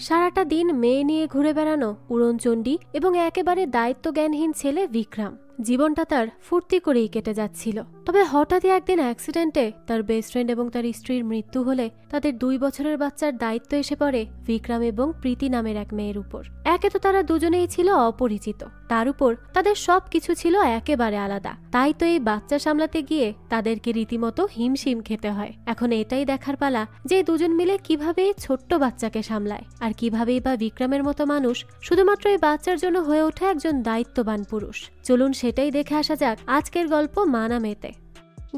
সারাটা দিন মেয়ে নিয়ে ঘুরে বেড়ানো উড়নচণ্ডী এবং একেবারে দায়িত্বজ্ঞানহীন ছেলে বিক্রম জীবনটা তার ফুর্তি করেই কেটে যাচ্ছিল। তবে হঠাৎই একদিন অ্যাক্সিডেন্টে তার বেস্ট ফ্রেন্ড এবং তার স্ত্রীর মৃত্যু হলে তাদের 2 বছরের বাচ্চার দায়িত্ব এসে পড়ে বিক্রম এবং প্রীতি নামের এক মেয়ের উপর। একে তো তারা দুজনেই ছিল অপরিচিত, তার উপর তাদের সবকিছু ছিল একেবারে আলাদা। তাই তো এই বাচ্চা সামলাতে গিয়ে তাদেরকে রীতিমতো হিমশিম খেতে হয়। এখন এটাই দেখার পালা যে দুজন মিলে কিভাবে এই ছোট্ট বাচ্চাকে সামলায়, আর কিভাবেই বা বিক্রমের মতো মানুষ শুধুমাত্র এই বাচ্চার জন্য হয়ে ওঠে একজন দায়িত্ববান পুরুষ। চলুন সেটাই দেখে আসা যাক আজকের গল্প মানামেতে।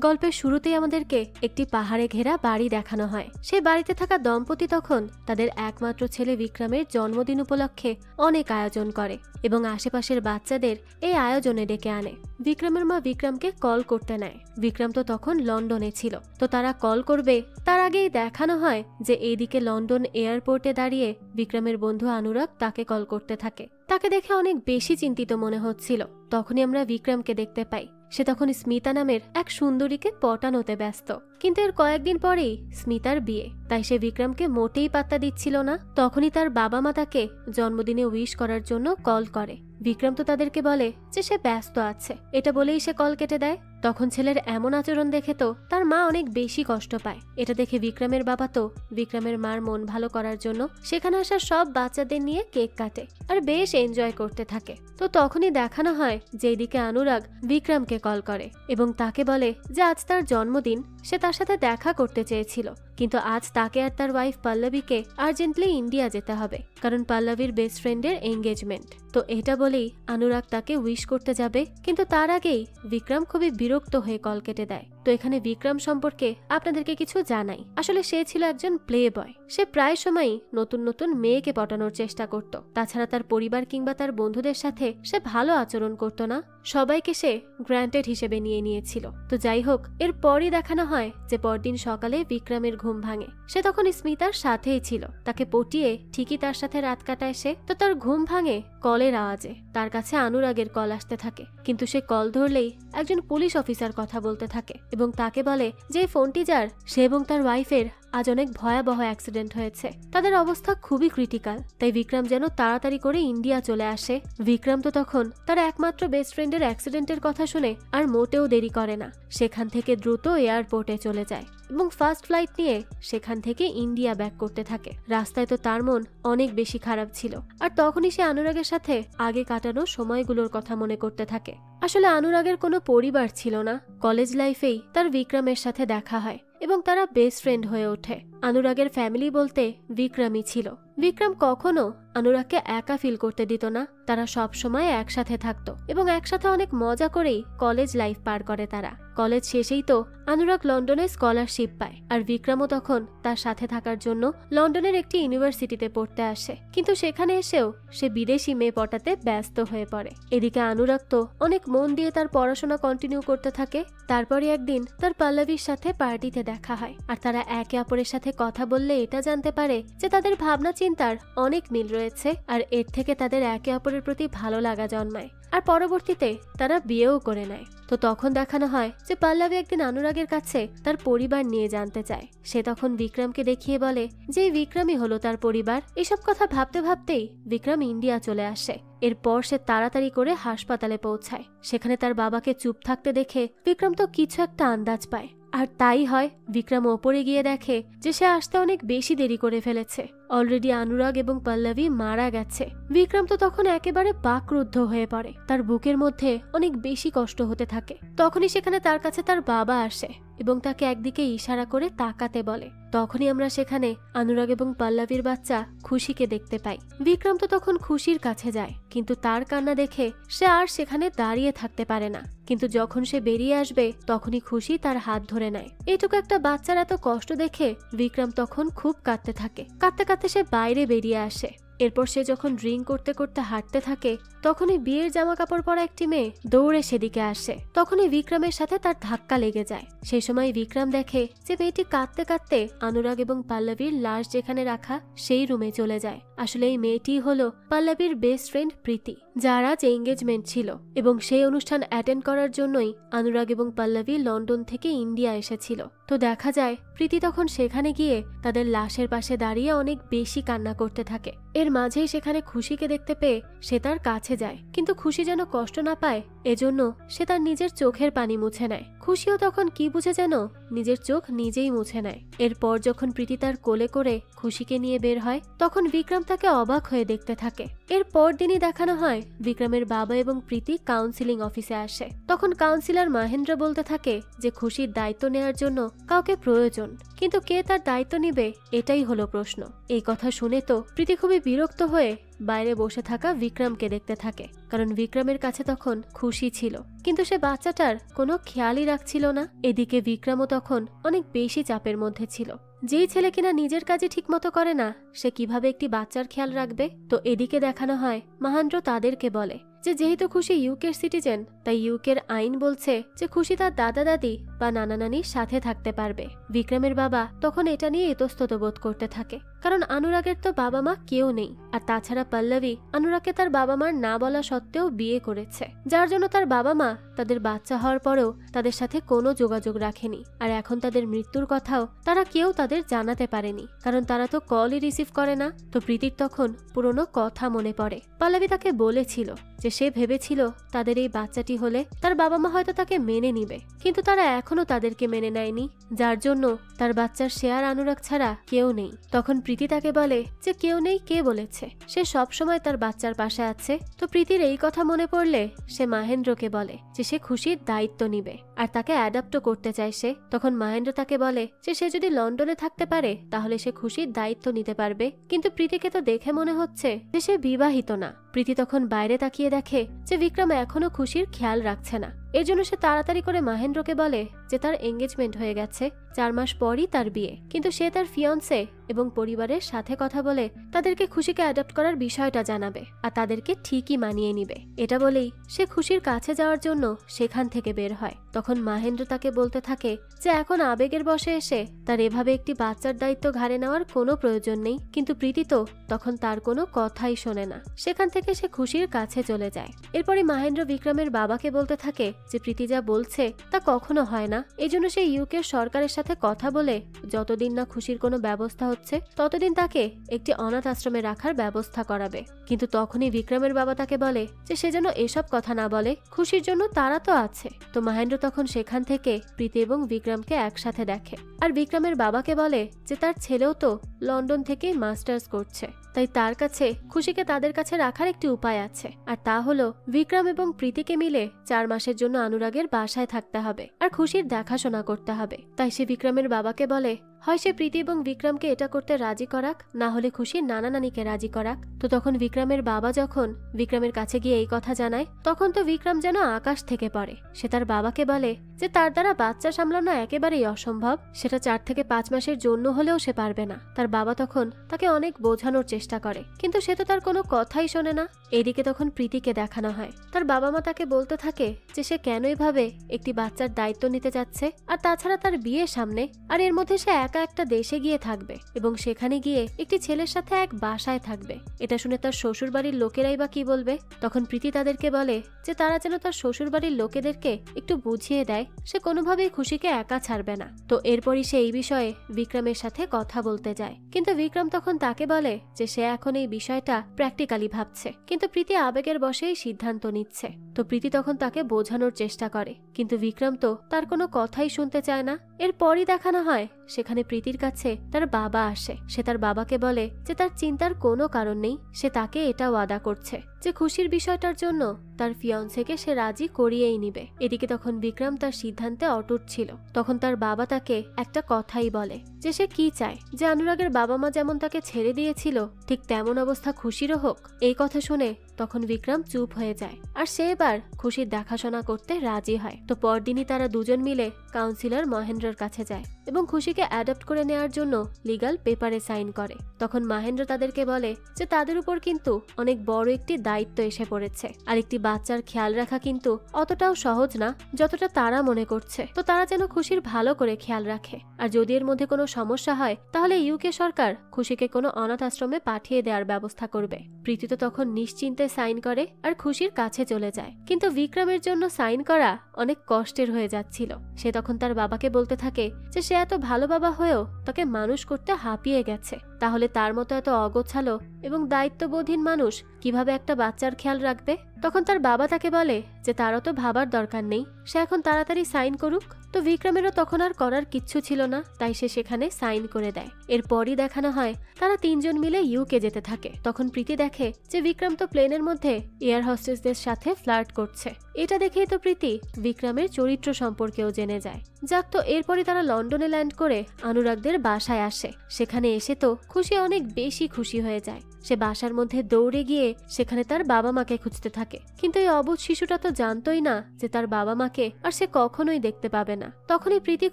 গল্পের শুরুতেই আমাদেরকে একটি পাহাড়ে ঘেরা বাড়ি দেখানো হয়। সেই বাড়িতে থাকা দম্পতি তখন তাদের একমাত্র ছেলে বিক্রমের জন্মদিন উপলক্ষে অনেক আয়োজন করে এবং আশেপাশের বাচ্চাদের এই আয়োজনে ডেকে আনে। বিক্রমের মা বিক্রমকে কল করতে নেয়। বিক্রম তো তখন লন্ডনে ছিল, তো তারা কল করবে তার আগেই দেখানো হয় যে এইদিকে লন্ডন এয়ারপোর্টে দাঁড়িয়ে বিক্রমের বন্ধু অনুরাগ তাকে কল করতে থাকে। তাকে দেখে অনেক বেশি চিন্তিত মনে হচ্ছিল। তখনই আমরা বিক্রমকে দেখতে পাই। সে তখন স্মিতা নামের এক সুন্দরীকে পটানোতে ব্যস্ত। কিন্তু এর কয়েকদিন পরেই স্মিতার বিয়ে, তাই সে বিক্রমকে মোটেই পাত্তা দিচ্ছিল না। তখনই তার বাবা মা তাকে জন্মদিনে উইশ করার জন্য কল করে। বিক্রম তো তাদেরকে বলে যে সে ব্যস্ত আছে, এটা বলেই সে কল কেটে দেয়। তখন ছেলের এমন আচরণ দেখে তো তার মা অনেক বেশি কষ্ট পায়। এটা দেখে বিক্রমের বাবা তো বিক্রমের মার মন ভালো করার জন্য সেখানে আসা সব বাচ্চাদের নিয়ে কেক কাটে আর বেশ এনজয় করতে থাকে। তো তখনই দেখানো হয় যে এদিকে অনুরাগ বিক্রমকে কল করে এবং তাকে বলে যে আজ তার জন্মদিন, সে তার সাথে দেখা করতে চেয়েছিল, কিন্তু আজ তাকে আর তার ওয়াইফ পল্লবীকে আর্জেন্টলি ইন্ডিয়া যেতে হবে, কারণ পল্লবীর বেস্ট ফ্রেন্ডের এঙ্গেজমেন্ট। তো এটা বলেই অনুরাগ তাকে উইশ করতে যাবে, কিন্তু তার আগেই বিক্রম খুবই বিরক্ত হয়ে কল কেটে দেয়। তো এখানে বিক্রম সম্পর্কে আপনাদেরকে কিছু জানাই। আসলে সে ছিল একজন প্লে বয়। সে প্রায় সময়ই নতুন নতুন মেয়েকে পটানোর চেষ্টা করত। তাছাড়া তার পরিবার কিংবা তার বন্ধুদের সাথে সে ভালো আচরণ করত না, সবাইকে সে গ্র্যান্টেড হিসেবে নিয়ে নিয়েছিল। তো যাই হোক, এর পরই দেখানো হয় যে পরদিন সকালে বিক্রমের ঘুম ভাঙে। সে তখন স্মিতার সাথেই ছিল, তাকে পটিয়ে ঠিকই তার সাথে রাত কাটায় সে। তো তার ঘুম ভাঙে কলের আওয়াজে। তার কাছে অনুরাগের কল আসতে থাকে, কিন্তু সে কল ধরলেই একজন পুলিশ অফিসার কথা বলতে থাকে এবং তাকে বলে যে ফোনটি যার, সে এবং তার ওয়াইফের আজ অনেক ভয়াবহ অ্যাক্সিডেন্ট হয়েছে, তাদের অবস্থা খুবই ক্রিটিক্যাল। তাই বিক্রম যেন তাড়াতাড়ি করে ইন্ডিয়া চলে আসে। বিক্রম তো তখন তার একমাত্র বেস্ট ফ্রেন্ডের অ্যাক্সিডেন্টের কথা শুনে আর মোটেও দেরি করে না, সেখান থেকে দ্রুত এয়ারপোর্টে চলে যায় এবং ফার্স্ট ফ্লাইট নিয়ে সেখান থেকে ইন্ডিয়া ব্যাক করতে থাকে। রাস্তায় তো তার মন অনেক বেশি খারাপ ছিল, আর তখনই সে অনুরাগের সাথে আগে কাটানো সময়গুলোর কথা মনে করতে থাকে। আসলে অনুরাগের কোনো পরিবার ছিল না। কলেজ লাইফেই তার বিক্রমের সাথে দেখা হয় এবং তারা বেস্ট ফ্রেন্ড হয়ে ওঠে। অনুরাগের ফ্যামিলি বলতে বিক্রমই ছিল। বিক্রম কখনো অনুরাগকে একা ফিল করতে দিত না। তারা সব সময় একসাথে থাকতো এবং একসাথে অনেক মজা করেই কলেজ লাইফ পার করে তারা। কলেজ শেষেই তো অনুরাগ লন্ডনে স্কলারশিপ পায়, আর বিক্রমও তখন তার সাথে থাকার জন্য লন্ডনের একটি ইউনিভার্সিটিতে পড়তে আসে। কিন্তু সেখানে এসেও সে বিদেশি মেয়ে পটাতে ব্যস্ত হয়ে পড়ে। এদিকে অনুরাগ তো অনেক মন দিয়ে তার পড়াশোনা কন্টিনিউ করতে থাকে। তারপরে একদিন তার পল্লবীর সাথে পার্টিতে দেখা হয়, আর তারা একে অপরের সাথে কথা বললে এটা জানতে পারে যে তাদের ভাবনা চিন্তার অনেক মিল রয়েছে, আর এর থেকে তাদের একে অপরের প্রতি ভালো লাগা জন্মায়, আর পরবর্তীতে তারা বিয়েও করে নেয়। তো তখন দেখানো হয় যে পল্লবী একদিন অনুরাগের কাছে তার পরিবার নিয়ে জানতে চায়। সে তখন বিক্রমকে দেখিয়ে বলে যে বিক্রমই হলো তার পরিবার। এসব কথা ভাবতে ভাবতেই বিক্রম ইন্ডিয়া চলে আসে। এরপর সে তাড়াতাড়ি করে হাসপাতালে পৌঁছায়। সেখানে তার বাবাকে চুপ থাকতে দেখে বিক্রম তো কিছু একটা আন্দাজ পায়, আর তাই হয়। বিক্রম ওপরে গিয়ে দেখে যে সে আসতে অনেক বেশি দেরি করে ফেলেছে। অলরেডি অনুরাগ এবং পল্লবী মারা গেছে। বিক্রম তো তখন একেবারে বাকরুদ্ধ হয়ে পড়ে। তার বুকের মধ্যে অনেক বেশি কষ্ট হতে থাকে। তখনই সেখানে তার কাছে তার বাবা আসে এবং তাকে একদিকে ইশারা করে তাকাতে বলে। তখনই আমরা সেখানে অনুরাগ এবং পল্লবীর বাচ্চা খুশিকে দেখতে পাই। বিক্রম তো তখন খুশির কাছে যায়, কিন্তু তার কান্না দেখে সে আর সেখানে দাঁড়িয়ে থাকতে পারে না। কিন্তু যখন সে বেরিয়ে আসবে তখনই খুশি তার হাত ধরে নেয়। এইটুকু একটা বাচ্চার এত কষ্ট দেখে বিক্রম তখন খুব কাঁদতে থাকে। কাঁদতে কাঁদতে সে বাইরে বেরিয়ে আসে। এরপর সে যখন ড্রিঙ্ক করতে করতে হাঁটতে থাকে তখনই বিয়ের জামা কাপড় পরা একটি মেয়ে দৌড়ে সেদিকে আসে। তখনই বিক্রমের সাথে তার ধাক্কা লেগে যায়। সেই সময় বিক্রম দেখে যে মেয়েটি কাঁদতে কাঁদতে অনুরাগ এবং পল্লবীর লাশ যেখানে রাখা সেই রুমে চলে যায়। আসলে এই মেয়েটি হলো পল্লবীর বেস্ট ফ্রেন্ড প্রীতি, যার আজ এঙ্গেজমেন্ট ছিল এবং সেই অনুষ্ঠান অ্যাটেন্ড করার জন্যই অনুরাগ এবং পল্লবী লন্ডন থেকে ইন্ডিয়া এসেছিল। তো তো দেখা যায় প্রীতি তখন সেখানে গিয়ে তাদের লাশের পাশে দাঁড়িয়ে অনেক বেশি কান্না করতে থাকে। এর মাঝেই সেখানে খুশিকে দেখতে পেয়ে সে তার কাছে যায়, কিন্তু খুশি যেন কষ্ট না পায় এজন্য সে তার নিজের চোখের পানি মুছে নেয়। খুশিও তখন কি বুঝে যেন নিজের চোখ নিজেই মুছে নেয়। এরপর যখন প্রীতি তার কোলে করে খুশিকে নিয়ে বের হয় তখন বিক্রম তাকে অবাক হয়ে দেখতে থাকে। এর পর দিনই দেখানো হয় বিক্রমের বাবা এবং প্রীতি কাউন্সিলিং অফিসে আসে। তখন কাউন্সিলর মহেন্দ্র বলতে থাকে যে খুশির দায়িত্ব নেওয়ার জন্য কাউকে প্রয়োজন, কিন্তু কে তার দায়িত্ব নিবে এটাই হলো প্রশ্ন। এই কথা শুনে তো প্রীতি খুবই বিরক্ত হয়ে বাইরে বসে থাকা বিক্রমকে দেখতে থাকে, কারণ বিক্রমের কাছে তখন খুশি ছিল কিন্তু সে বাচ্চাটার কোনো খেয়ালই রাখছিল না। এদিকে বিক্রমও তখন অনেক বেশি চাপের মধ্যে ছিল। যেই ছেলে কিনা নিজের কাজে ঠিকমতো করে না সে কিভাবে একটি বাচ্চার খেয়াল রাখবে। তো এদিকে দেখানো হয় মহেন্দ্র তাদেরকে বলে যে যেহেতু খুশি ইউকের সিটিজেন তাই ইউকের আইন বলছে যে খুশি তার দাদা দাদি বা নানা নানির সাথে থাকতে পারবে। বিক্রমের বাবা তখন এটা নিয়ে ইতস্তত বোধ করতে থাকে, কারণ অনুরাগের তো বাবা মা কেউ নেই, আর তাছাড়া পল্লবী অনুরাগকে তার বাবা মার না বলা সত্ত্বেও বিয়ে করেছে, যার জন্য তার বাবা মা তাদের বাচ্চা হওয়ার পরেও তাদের সাথে কোনো যোগাযোগ রাখেনি। আর এখন তাদের মৃত্যুর কথাও তারা কেউ তাদের জানাতে পারেনি, কারণ তারা তো কলই রিসিভ করে না। তো প্রীতির তখন পুরনো কথা মনে পড়ে। পল্লবী তাকে বলেছিল যে সে ভেবেছিল তাদের এই বাচ্চাটি হলে তার বাবা মা হয়তো তাকে মেনে নিবে, কিন্তু তারা এখনো তাদেরকে মেনে নেয়নি, যার জন্য তার বাচ্চার শেয়ার অনুরাগ ছাড়া কেউ নেই। তখন প্রীতি তাকে বলে যে কেউ নেই কে বলেছে, সে সব সময় তার বাচ্চার পাশে আছে। তো প্রীতির এই কথা মনে পড়লে সে মহেন্দ্রকে বলে যে সে খুশির দায়িত্ব নিবে আর তাকে অ্যাডাপ্টও করতে চায় সে। তখন মহেন্দ্র তাকে বলে যে সে যদি লন্ডনে থাকতে পারে তাহলে সে খুশির দায়িত্ব নিতে পারবে, কিন্তু প্রীতিকে তো দেখে মনে হচ্ছে যে সে বিবাহিত না। প্রীতি তখন বাইরে তাকিয়ে দেখে যে বিক্রম এখনো খুশির খেয়াল রাখছে না। এর জন্য সে তাড়াতাড়ি করে মহেন্দ্রকে বলে যে তার এঙ্গেজমেন্ট হয়ে গেছে, 4 মাস পরই তার বিয়ে, কিন্তু সে তার ফিয়ন্সে এবং পরিবারের সাথে কথা বলে তাদেরকে খুশিকে অ্যাডপ্ট করার বিষয়টা জানাবে আর তাদেরকে ঠিকই মানিয়ে নিবে। এটা বলেই সে খুশির কাছে যাওয়ার জন্য সেখান থেকে বের হয়। তখন মহেন্দ্র তাকে বলতে থাকে যে এখন আবেগের বশে এসে তার এভাবে একটি বাচ্চার দায়িত্ব ঘাড়ে নেওয়ার কোনো প্রয়োজন নেই, কিন্তু প্রীতি তো তখন তার কোনো কথাই শোনে না। সেখান থেকে সে খুশির কাছে চলে যায়। এরপরে মহেন্দ্র বিক্রমের বাবাকে বলতে থাকে যে প্রীতি যা বলছে তা কখনো হয় না, এজন্য সে ইউকে সরকারের সাথে কথা বলে যতদিন না খুশির কোনো ব্যবস্থা হচ্ছে ততদিন তাকে একটি অনাথ আশ্রমে রাখার ব্যবস্থা করাবে। কিন্তু তখনই বিক্রমের বাবা তাকে বলে যে সে যেন এসব কথা না বলে, খুশির জন্য তারা তো আছে। তো মহেন্দ্র তখন সেখান থেকে প্রীতি এবং বিক্রমকে একসাথে দেখে আর বিক্রমের বাবাকে বলে যে তার ছেলেও তো লন্ডন থেকে মাস্টার্স করছে, তাই তার কাছে খুশিকে তাদের কাছে রাখার একটি উপায় আছে, আর তা হলো বিক্রম এবং প্রীতিকে মিলে 4 মাসের জন্য অনুরাগের বাসায় থাকতে হবে আর খুশির দেখাশোনা করতে হবে। তাই সে বিক্রমের বাবাকে বলে হয় সে প্রীতি এবং বিক্রমকে এটা করতে রাজি করাক, না হলে খুশির নানা নানিকে রাজি করাক। তো তখন বিক্রমের বাবা যখন বিক্রমের কাছে গিয়ে এই কথা জানায় তখন তো বিক্রম যেন আকাশ থেকে পড়ে। সে তার বাবাকে বলে যে তার দ্বারা বাচ্চা সামলানো একেবারেই অসম্ভব, সেটা 4 থেকে 5 মাসের জন্য হলেও সে পারবে না। তার বাবা তখন তাকে অনেক বোঝানোর চেষ্টা করে, কিন্তু সে তো তার কোনো কথাই শোনে না। এদিকে তখন প্রীতিকে দেখানো হয় তার বাবা মা তাকে বলতে থাকে যে সে কেন এভাবে একটি বাচ্চার দায়িত্ব নিতে যাচ্ছে, আর তাছাড়া তার বিয়ে সামনে, আর এর মধ্যে সে একটা দেশে গিয়ে থাকবে এবং সেখানে গিয়ে একটি ছেলের সাথে এক বাসায় থাকবে। এটা শুনে তার শ্বশুর বাড়ির লোকেরাই বা কি বলবে। তখন প্রীতি তাদেরকে বলে যে তারা যেন তার শ্বশুর বাড়ির লোকেদেরকে একটু বুঝিয়ে দেয় সে কোনোভাবেই খুশিকে একা ছাড়বে না। তো এরপরই সে এই বিষয়ে বিক্রমের সাথে কথা বলতে যায়, কিন্তু বিক্রম তখন তাকে বলে যে সে এখন এই বিষয়টা প্র্যাকটিক্যালি ভাবছে, কিন্তু প্রীতি আবেগের বশেই সিদ্ধান্ত নিচ্ছে। তো প্রীতি তখন তাকে বোঝানোর চেষ্টা করে, কিন্তু বিক্রম তো তার কোনো কথাই শুনতে চায় না। এরপরই দেখানো হয় সেখানে প্রীতির কাছে তার বাবা আসে। সে তার বাবাকে বলে যে তার চিন্তার কোনো কারণ নেই, সে তাকে এটা ওয়াদা করছে যে খুশির বিষয়টার জন্য তার ফিয়ন্সেকে সে রাজি করিয়েই নিবে। এদিকে তখন বিক্রম তার সিদ্ধান্তে অটুট ছিল। তখন তার বাবা তাকে একটা কথাই বলে যে সে কি চায় যে অনুরাগের বাবা মা যেমন তাকে ছেড়ে দিয়েছিল ঠিক তেমন অবস্থা খুশিরও হোক। এই কথা শুনে তখন বিক্রম চুপ হয়ে যায় আর সে এবার খুশির দেখাশোনা করতে রাজি হয়। তো পরদিনই তারা দুজন মিলে কাউন্সিলর মহেন্দ্রর কাছে যায় এবং খুশিকে অ্যাডপ্ট করে নেওয়ার জন্য লিগ্যাল পেপারে সাইন করে। তখন মহেন্দ্র তাদেরকে বলে যে তাদের উপর কিন্তু অনেক বড় একটি দায়িত্ব এসে পড়েছে, আর একটি বাচ্চার খেয়াল রাখা কিন্তু অতটাও সহজ না যতটা তারা মনে করছে। তো তারা যেন খুশির ভালো করে খেয়াল রাখে, আর যদি এর মধ্যে কোনো সমস্যা হয় তাহলে ইউকে সরকার খুশিকে কোনো অনাথ আশ্রমে পাঠিয়ে দেওয়ার ব্যবস্থা করবে। প্রীতি তো তখন নিশ্চিন্তে সাইন করে আর খুশির কাছে চলে যায়, কিন্তু বিক্রমের জন্য সাইন করা অনেক কষ্টের হয়ে যাচ্ছিল। সে তখন তখন তার বাবাকে বলতে থাকে যে সে এত ভালো বাবা হয়েও তাকে মানুষ করতে হাঁপিয়ে গেছে, তাহলে তার মতো এত অগোছালো এবং দায়িত্ববোধহীন মানুষ কিভাবে একটা বাচ্চার খেয়াল রাখবে। তখন তার বাবা তাকে বলে যে তারও তো ভাবার দরকার নেই, সে এখন তাড়াতাড়ি সাইন করুক। তো বিক্রমেরও তখন আর করার কিচ্ছু ছিল না, তাই সে সেখানে সাইন করে দেয়। এরপরই দেখানো হয় তারা তিনজন মিলে ইউকে যেতে থাকে। তখন প্রীতি দেখে যে বিক্রম তো প্লেনের মধ্যে এয়ার হোস্টেসদের সাথে ফ্লার্ট করছে। এটা দেখেই তো প্রীতি বিক্রমের চরিত্র সম্পর্কেও জেনে যায়। যাক, তো এরপরই তারা লন্ডনে ল্যান্ড করে অনুরাগদের বাসায় আসে। সেখানে এসে তো খুশি অনেক বেশি খুশি হয়ে যায়। সে বাসার মধ্যে দৌড়ে গিয়ে সেখানে তার বাবা মাকে খুঁজতে থাকে, কিন্তু এই অবুঝ শিশুটা তো জানতোই না যে তার বাবা মাকে আর সে কখনোই দেখতে পাবে না। তখনই প্রীতি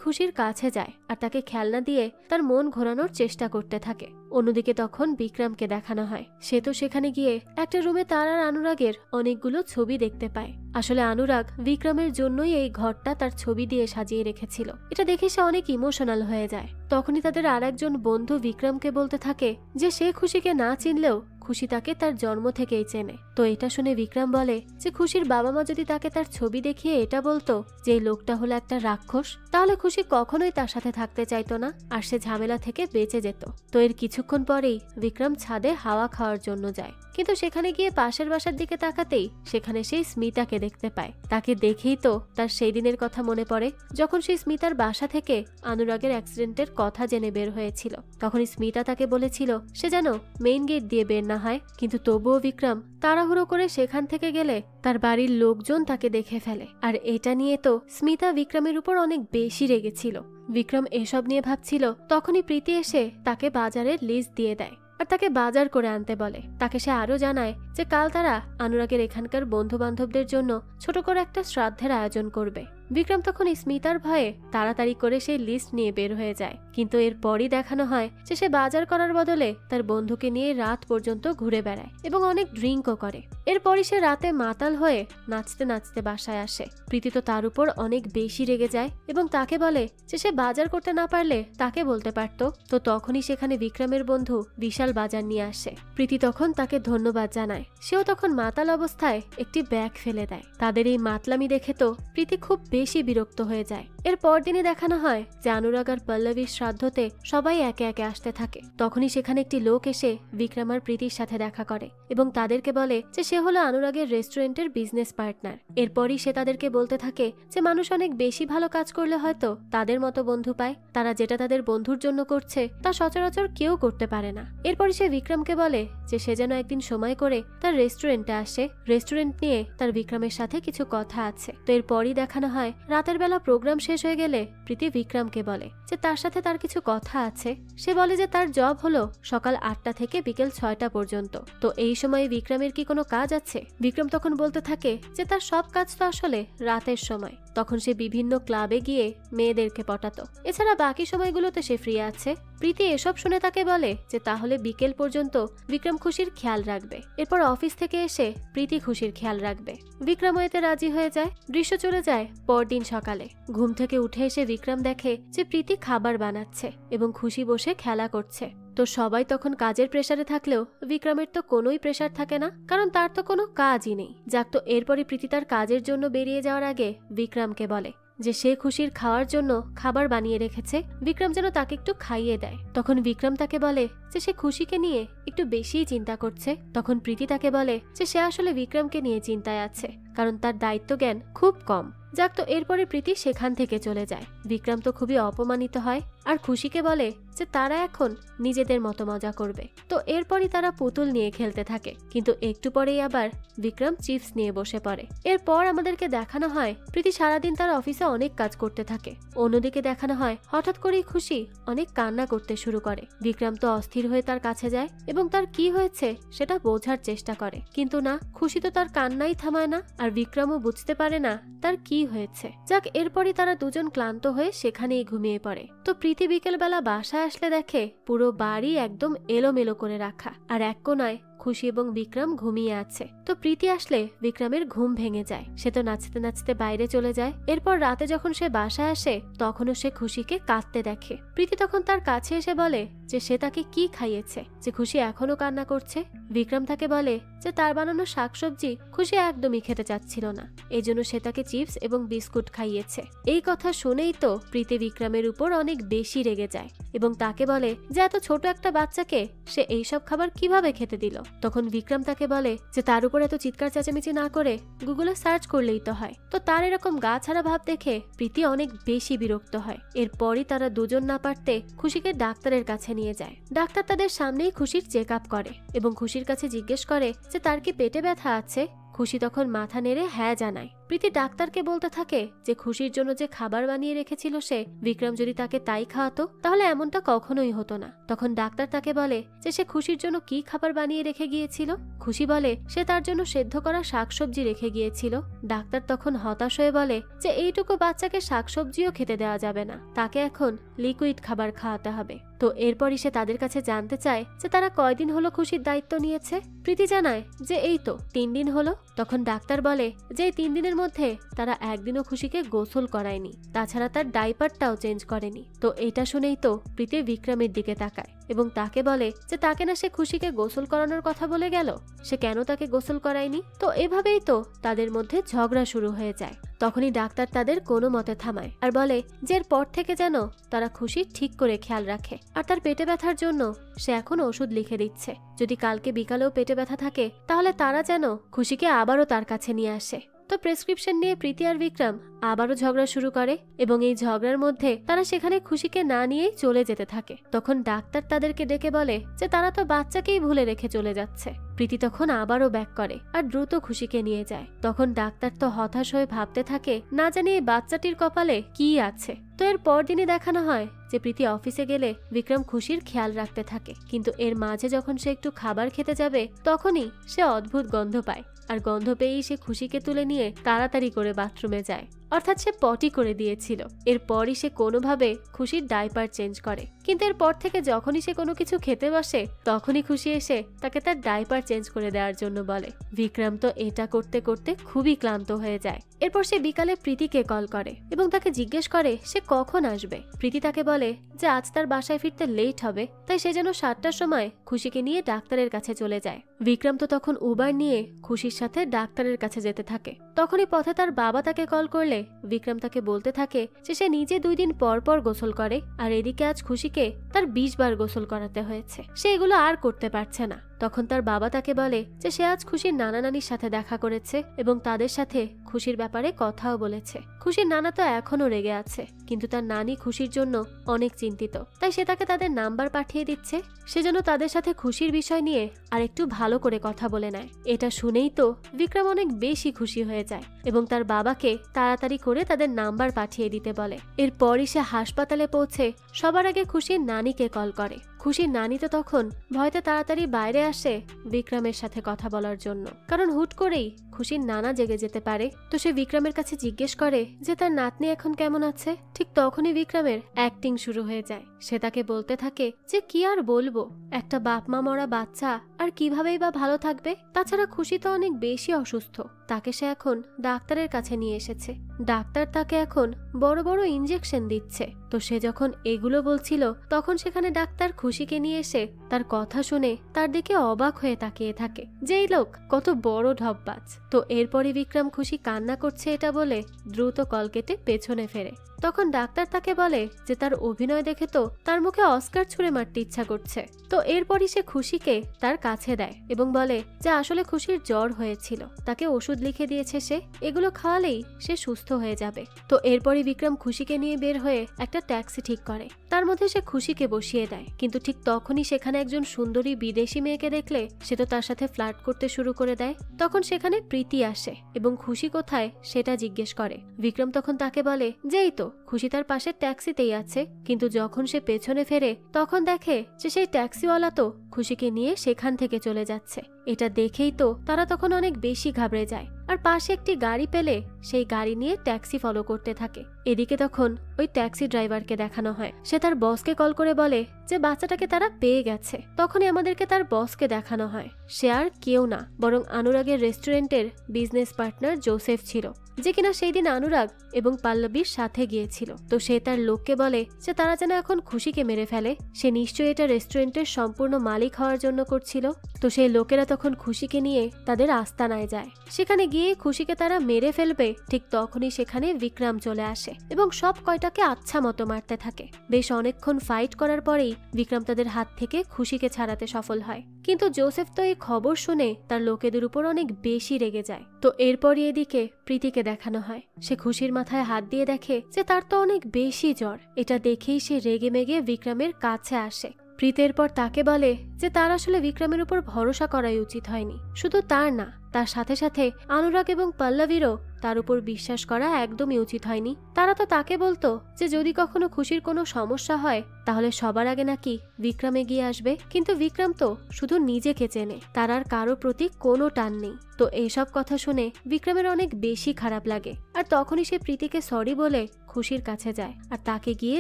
খুশির কাছে যায় আর তাকে খেলনা দিয়ে তার মন ঘোরানোর চেষ্টা করতে থাকে। অন্যদিকে তখন বিক্রমকে দেখানো হয় সে তো সেখানে গিয়ে একটা রুমে তার আর অনুরাগের অনেকগুলো ছবি দেখতে পায়। আসলে অনুরাগ বিক্রমের জন্যই এই ঘরটা তার ছবি দিয়ে সাজিয়ে রেখেছিল। এটা দেখে সে অনেক ইমোশনাল হয়ে যায়। তখনই তাদের আর একজন বন্ধু বিক্রমকে বলতে থাকে যে সে খুশিকে না চিনলেও খুশি তাকে তার জন্ম থেকেই চেনে। তো এটা শুনে বিক্রম বলে যে খুশির বাবা মা যদি তাকে তার ছবি দেখিয়ে এটা বলতো যে এই লোকটা হলো একটা রাক্ষস, তাহলে খুশি কখনোই তার সাথে থাকতে চাইতো না আর সে ঝামেলা থেকে বেঁচে যেত। তো এর কিছুক্ষণ পরেই বিক্রম ছাদে হাওয়া খাওয়ার জন্য যায়, কিন্তু সেখানে গিয়ে পাশের বাসার দিকে তাকাতেই সেখানে সেই স্মিতাকে দেখতে পায়। তাকে দেখেই তো তার সেই দিনের কথা মনে পড়ে যখন সেই স্মিতার বাসা থেকে অনুরাগের অ্যাক্সিডেন্টের কথা জেনে বের হয়েছিল। তখনই স্মিতা তাকে বলেছিল সে যেন মেইন গেট দিয়ে বের না হয়, কিন্তু তবুও বিক্রম তাড়াহুড়ো করে সেখান থেকে গেলে তার বাড়ির লোকজন তাকে দেখে ফেলে। আর এটা নিয়ে তো স্মিতা বিক্রমের উপর অনেক বেশি রেগেছিল। বিক্রম এসব নিয়ে ভাবছিল, তখনই প্রীতি এসে তাকে বাজারের লিস্ট দিয়ে দেয় আর তাকে বাজার করে আনতে বলে। তাকে সে আরো জানায় যে কাল তারা অনুরাগের এখানকার বন্ধু বান্ধবদের জন্য ছোট করে একটা শ্রাদ্ধের আয়োজন করবে। বিক্রম তখন স্মিতার ভয়ে তাড়াতাড়ি করে সেই লিস্ট নিয়ে বের হয়ে যায়, কিন্তু এরপরই দেখানো হয় যে সে বাজার করার বদলে তার বন্ধুকে নিয়ে রাত পর্যন্ত ঘুরে বেড়ায় এবং অনেক ড্রিঙ্কও করে। এরপরই সে রাতে মাতাল হয়ে নাচতে নাচতে বাসায় আসে। প্রীতি তো তার উপর অনেক বেশি রেগে যায় এবং তাকে বলে যে সে বাজার করতে না পারলে তাকে বলতে পারতো। তো তখনই সেখানে বিক্রমের বন্ধু বিশাল বাজার নিয়ে আসে। প্রীতি তখন তাকে ধন্যবাদ জানায়। সেও তখন মাতাল অবস্থায় একটি ব্যাগ ফেলে দেয়। তাদের এই মাতলামি দেখে তো প্রীতি খুব বেশি বিরক্ত হয়ে যায়। এর পরদিনই দেখানো হয় যে অনুরাগ আর পল্লবীর শ্রাদ্ধতে সবাই একে একে আসতে থাকে। তখনই সেখানে একটি লোক এসে বিক্রম আর প্রীতির সাথে দেখা করে এবং তাদেরকে বলে যে সে হলো অনুরাগের রেস্টুরেন্টের বিজনেস পার্টনার। এরপরই সে তাদেরকে বলতে থাকে যে মানুষ অনেক বেশি ভালো কাজ করলে হয়তো তাদের মতো বন্ধু পায়, তারা যেটা তাদের বন্ধুর জন্য করছে তা সচরাচর কেউ করতে পারে না। এরপরই সে বিক্রমকে বলে যে সে যেন একদিন সময় করে তার রেস্টুরেন্টে আসে, রেস্টুরেন্ট নিয়ে তার বিক্রমের সাথে কিছু কথা আছে। তো এরপরই দেখানো হয় রাতের বেলা প্রোগ্রাম শেষ হয়ে গেলে প্রীতি বিক্রমকে বলে যে তার সাথে তার কিছু কথা আছে। সে বলে যে তার জব হলো সকাল 8টা থেকে বিকেল 6টা পর্যন্ত। তো এই সময়ে বিক্রমের কি কোনো কাজ আছে? বিক্রম তখন বলতে থাকে যে তার সব কাজ তো আসলে রাতের সময়। তখন সে বিভিন্ন ক্লাবে গিয়ে মেয়েদেরকে পটাতো, এছাড়া বাকি সময়গুলোতে সে ফ্রি আছে। প্রীতি এসব শুনে তাকে বলে যে তাহলে বিকেল পর্যন্ত বিক্রম খুশির খেয়াল রাখবে। এরপর অফিস থেকে এসে প্রীতি খুশির খেয়াল রাখবে। বিক্রম এতে রাজি হয়ে যায়। দৃশ্য চলে যায় পরদিন সকালে। ঘুম থেকে উঠে এসে বিক্রম দেখে যে প্রীতি খাবার বানাচ্ছে এবং খুশি বসে খেলা করছে। তো সবাই তখন কাজের প্রেসারে থাকলেও বিক্রমের তো কোনোই প্রেসার থাকে না, কারণ তার তো কোনো কাজই নেই। যাক, তো এরপরে প্রীতি তার কাজের জন্য বেরিয়ে যাওয়ার আগে বিক্রমকে বলে যে সে খুশির খাওয়ার জন্য খাবার বানিয়ে রেখেছে, বিক্রম যেন তাকে একটু খাইয়ে দেয়। তখন বিক্রম তাকে বলে যে সে খুশিকে নিয়ে একটু বেশিই চিন্তা করছে। তখন প্রীতি তাকে বলে যে সে আসলে বিক্রমকে নিয়ে চিন্তায় আছে, কারণ তার দায়িত্ব জ্ঞান খুব কম। যাক, তো এরপরে প্রীতি সেখান থেকে চলে যায়। বিক্রম তো খুবই অপমানিত হয় আর খুশিকে বলে যে তারা এখন নিজেদের মতো মজা করবে। তো এরপরই তারা পুতুল নিয়ে খেলতে থাকে, কিন্তু একটু পরেই আবার বিক্রম চিপস নিয়ে বসে পড়ে। এরপর আমাদেরকে দেখানো হয় প্রীতি সারাদিন তার অফিসে অনেক কাজ করতে থাকে। অন্যদিকে দেখানো হয় হঠাৎ করেই খুশি অনেক কান্না করতে শুরু করে। বিক্রম তো অস্থির হয়ে তার কাছে যায় এবং তার কি হয়েছে সেটা বোঝার চেষ্টা করে, কিন্তু না, খুশি তো তার কান্নাই থামায় না আর বিক্রমও বুঝতে পারে না তার কি হয়েছে। যাক, এরপরই তারা দুজন ক্লান্ত হয়ে সেখানেই ঘুমিয়ে পড়ে। তো প্রীতি বিকেলবেলা বাসায় আসলে দেখে পুরো বাড়ি একদম এলোমেলো করে রাখা আর এক কোনায় খুশি এবং বিক্রম ঘুমিয়ে আছে। তো প্রীতি আসলে বিক্রমের ঘুম ভেঙে যায়। সে তো নাচতে নাচতে বাইরে চলে যায়। এরপর রাতে যখন সে বাসায় আসে তখনও সে খুশিকে কাঁদতে দেখে। প্রীতি তখন তার কাছে এসে বলে যে সে তাকে কি খাইয়েছে যে খুশি এখনো কান্না করছে। বিক্রম তাকে বলে যে তার বানানো শাকসবজি খুশি একদমই খেতে চাচ্ছিল না, এই জন্য সে তাকে চিপস এবং বিস্কুট খাইয়েছে। এই কথা শুনেই তো প্রীতি বিক্রমের উপর অনেক বেশি রেগে যায় এবং তাকে বলে যে এত ছোট একটা বাচ্চাকে সে এইসব খাবার কিভাবে খেতে দিল। তখন বিক্রম তাকে বলে যে তার উপর এত চিৎকার চেঁচামেচি না করে গুগলে সার্চ করলেই তো হয়। তো তার এরকম গা ছাড়া ভাব দেখে প্রীতি অনেক বেশি বিরক্ত হয়। এরপরই তারা দুজন না পারতে খুশিকে ডাক্তারের কাছে নিয়ে যায়। ডাক্তার তাদের সামনেই খুশির চেক আপ করে এবং খুশির কাছে জিজ্ঞেস করে যে তার কি পেটে ব্যথা আছে। খুশি তখন মাথা নেড়ে হ্যাঁ জানায়। প্রীতি ডাক্তারকে বলতে থাকে যে খুশির জন্য যে খাবার বানিয়ে রেখেছিল সে, বিক্রম যদি তাকে তাই খাওয়াতো তাহলে এমনটা কখনোই হতো না। তখন ডাক্তার তাকে বলে যে সে খুশির জন্য কি খাবার বানিয়ে রেখে গিয়েছিল। খুশি বলে সে তার জন্য সেদ্ধ করা শাকসবজি রেখে গিয়েছিল। ডাক্তার তখন হতাশ হয়ে বলে যে এইটুকু বাচ্চাকে শাকসবজিও খেতে দেওয়া যাবে না, তাকে এখন লিকুইড খাবার খাওয়াতে হবে। তো এরপরই সে তাদের কাছে জানতে চায় যে তারা কয়দিন হলো খুশির দায়িত্ব নিয়েছে। প্রীতি জানায় যে এই তো 3 দিন হলো। তখন ডাক্তার বলে যে এই 3 দিনের মধ্যে তারা একদিনও খুশিকে গোসল করায়নি, তাছাড়া তার ডাইপারটাও চেঞ্জ করেনি। তো এটা শুনেই তো প্রীতি বিক্রমের দিকে তাকায় এবং তাকে বলে যে তাকে না সে খুশিকে গোসল করানোর কথা বলে গেল, সে কেন তাকে গোসল করায়নি। তো এভাবেই তো তাদের মধ্যে ঝগড়া শুরু হয়ে যায়। তখনই ডাক্তার তাদের কোনো মতে থামায় আর বলে যে এরপর থেকে যেন তারা খুশি ঠিক করে খেয়াল রাখে। আর তার পেটে ব্যথার জন্য সে এখন ওষুধ লিখে দিচ্ছে। যদি কালকে বিকালেও পেটে ব্যথা থাকে তাহলে তারা যেন খুশিকে আবারও তার কাছে নিয়ে আসে। তো প্রেসক্রিপশন নিয়ে প্রীতি আর বিক্রম আবারও ঝগড়া শুরু করে এবং এই ঝগড়ার মধ্যে তারা সেখানে খুশিকে না নিয়েই চলে যেতে থাকে। তখন ডাক্তার তাদেরকে ডেকে বলে যে তারা তো বাচ্চাকেই ভুলে রেখে চলে যাচ্ছে। প্রীতি তখন আবারও ব্যাক করে আর দ্রুত খুশিকে নিয়ে যায়। তখন ডাক্তার তো হতাশ হয়ে ভাবতে থাকে না জানি এই বাচ্চাটির কপালে কি আছে। তো এর পরদিনই দেখানো হয় যে প্রীতি অফিসে গেলে বিক্রম খুশির খেয়াল রাখতে থাকে, কিন্তু এর মাঝে যখন সে একটু খাবার খেতে যাবে তখনই সে অদ্ভুত গন্ধ পায় আর গন্ধ পেয়েই সে খুশিকে তুলে নিয়ে তাড়াতাড়ি করে বাথরুমে যায়, অর্থাৎ সে পটি করে দিয়েছিল। এরপরই সে কোনোভাবে খুশির ডাইপার চেঞ্জ করে, কিন্তু এরপর থেকে যখনই সে কোনো কিছু খেতে বসে তখনই খুশি এসে তাকে তার ডাইপার চেঞ্জ করে দেওয়ার জন্য বলে। বিক্রম তো এটা করতে করতে খুবই ক্লান্ত হয়ে যায়। এরপর সে বিকালে প্রীতিকে কল করে এবং তাকে জিজ্ঞেস করে সে কখন আসবে। প্রীতি তাকে বলে যে আজ তার বাসায় ফিরতে লেট হবে, তাই সে যেন 7টার সময় খুশিকে নিয়ে ডাক্তারের কাছে চলে যায়। বিক্রম তো তখন উবার নিয়ে খুশির সাথে ডাক্তারের কাছে যেতে থাকে। তখনই পথে তার বাবা তাকে কল করলে বিক্রম তাকে বলতে থাকে যে সে নিজে 2 দিন পর পর গোসল করে আর এদিকে আজ খুশিকে তার 20 বার গোসল করাতে হয়েছে, সে এগুলো আর করতে পারছে না। তখন তার বাবা তাকে বলে যে সে আজ খুশির নানা নানির সাথে দেখা করেছে এবং তাদের সাথে খুশির ব্যাপারে কথাও বলেছে। খুশির নানা তো এখনো রেগে আছে, কিন্তু তার নানি খুশির জন্য অনেক চিন্তিত, তাই সে তাকে তাদের নাম্বার পাঠিয়ে দিচ্ছে সে যেন তাদের সাথে খুশির বিষয় নিয়ে আর একটু ভালো করে কথা বলে নেয়। এটা শুনেই তো বিক্রম অনেক বেশি খুশি হয়ে যায় এবং তার বাবাকে তাড়াতাড়ি করে তাদের নাম্বার পাঠিয়ে দিতে বলে। এরপরই সে হাসপাতালে পৌঁছে সবার আগে খুশির নানিকে কল করে। খুশির নানি তো তখন ভয়তে তাড়াতাড়ি বাইরে আসে বিক্রমের সাথে কথা বলার জন্য, কারণ হুট করেই খুশির নানা জেগে যেতে পারে। তো সে বিক্রমের কাছে জিজ্ঞেস করে যে তার নাতনি এখন কেমন আছে। ঠিক তখনই বিক্রমের অ্যাক্টিং শুরু হয়ে যায়। সে তাকে বলতে থাকে যে কি আর বলবো, একটা বাপ মা মরা বাচ্চা আর কিভাবেই বা ভালো থাকবে, তাছাড়া খুশি তো অনেক বেশি অসুস্থ, তাকে সে এখন ডাক্তারের কাছে নিয়ে এসেছে। ডাক্তার তাকে এখন বড় বড় ইনজেকশন দিচ্ছে। তো সে যখন এগুলো বলছিল তখন সেখানে ডাক্তার খুশিকে নিয়ে এসে তার কথা শুনে তার দিকে অবাক হয়ে তাকিয়ে থাকে যে এই লোক কত বড় ঢপবাজ। তো এরপরই বিক্রম খুশি কান্না করছে এটা বলে দ্রুত কল কেটে পেছনে ফেরে। তখন ডাক্তার তাকে বলে যে তার অভিনয় দেখে তো তার মুখে অস্কার ছুঁড়ে মারতে ইচ্ছা করছে। তো এরপরই সে খুশিকে তার কাছে দেয় এবং বলে যে আসলে খুশির জ্বর হয়েছিল, তাকে ওষুধ লিখে দিয়েছে সে, এগুলো খাওয়ালেই সে সুস্থ হয়ে যাবে। তো এরপরই বিক্রম খুশিকে নিয়ে বের হয়ে একটা ট্যাক্সি ঠিক করে, তার মধ্যে সে খুশিকে বসিয়ে দেয়। কিন্তু ঠিক তখনই সেখানে একজন সুন্দরী বিদেশি মেয়েকে দেখলে সে তো তার সাথে ফ্লার্ট করতে শুরু করে দেয়। তখন সেখানে প্রীতি আসে এবং খুশি কোথায় সেটা জিজ্ঞেস করে। বিক্রম তখন তাকে বলে যে এই তো খুশি তার পাশের ট্যাক্সিতেই আছে, কিন্তু যখন সে পেছনে ফেরে তখন দেখে যে সেই ট্যাক্সিওয়ালা তো খুশিকে নিয়ে সেখান থেকে চলে যাচ্ছে। এটা দেখেই তো তারা তখন অনেক বেশি ঘাবড়ে যায় আর পাশে একটি গাড়ি পেলে সেই গাড়ি নিয়ে ট্যাক্সি ফলো করতে থাকে। এদিকে তখন ওই ট্যাক্সি ড্রাইভারকে দেখানো হয়, সে তার বসকে কল করে বলে যে বাচ্চাটাকে তারা পেয়ে গেছে। তখনই আমাদেরকে তার বসকে দেখানো হয়, সে আর কেউ না বরং অনুরাগের রেস্টুরেন্টের বিজনেস পার্টনার জোসেফ ছিল, যে কিনা সেই দিন অনুরাগ এবং পল্লবীর সাথে গিয়েছিল। তো সে তার লোককে বলে যে তারা যেন এখন খুশিকে মেরে ফেলে, সে নিশ্চয়ই এটা রেস্টুরেন্টের সম্পূর্ণ মালিক হওয়ার জন্য করছিল। তো সেই লোকেরা তখন খুশিকে নিয়ে তাদের আস্তানায় যায়, সেখানে গিয়ে খুশিকে তারা মেরে ফেলবে। ঠিক তখনই সেখানে বিক্রম চলে আসে এবং সব কয়টাকে আচ্ছা মতো মারতে থাকে। বেশ অনেকক্ষণ ফাইট করার পরেই বিক্রম তাদের হাত থেকে খুশিকে ছাড়াতে সফল হয়, কিন্তু জোসেফ তো এই খবর শুনে তার লোকেদের উপর অনেক বেশি রেগে যায়। তো এরপরই এদিকে প্রীতিকে দেখানো হয়, সে খুশির মাথায় হাত দিয়ে দেখে যে তার তো অনেক বেশি জ্বর। এটা দেখেই সে রেগে মেগে বিক্রমের কাছে আসে। প্রীতের পর তাকে বলে যে তার আসলে বিক্রমের উপর ভরসা করাই উচিত হয়নি। শুধু তার না, তার সাথে সাথে অনুরাগ এবং পল্লবীরও তার উপর বিশ্বাস করা একদমই উচিত হয়নি। তারা তো তাকে বলতো যে যদি কখনো খুশির কোনো সমস্যা হয় তাহলে সবার আগে নাকি বিক্রম এগিয়ে আসবে, কিন্তু বিক্রম তো শুধু নিজেকে চেনে, তার আর কারো প্রতি কোনো টান নেই। তো এইসব কথা শুনে বিক্রমের অনেক বেশি খারাপ লাগে আর তখনই সে প্রীতিকে সরি বলে খুশির কাছে যায় আর তাকে গিয়ে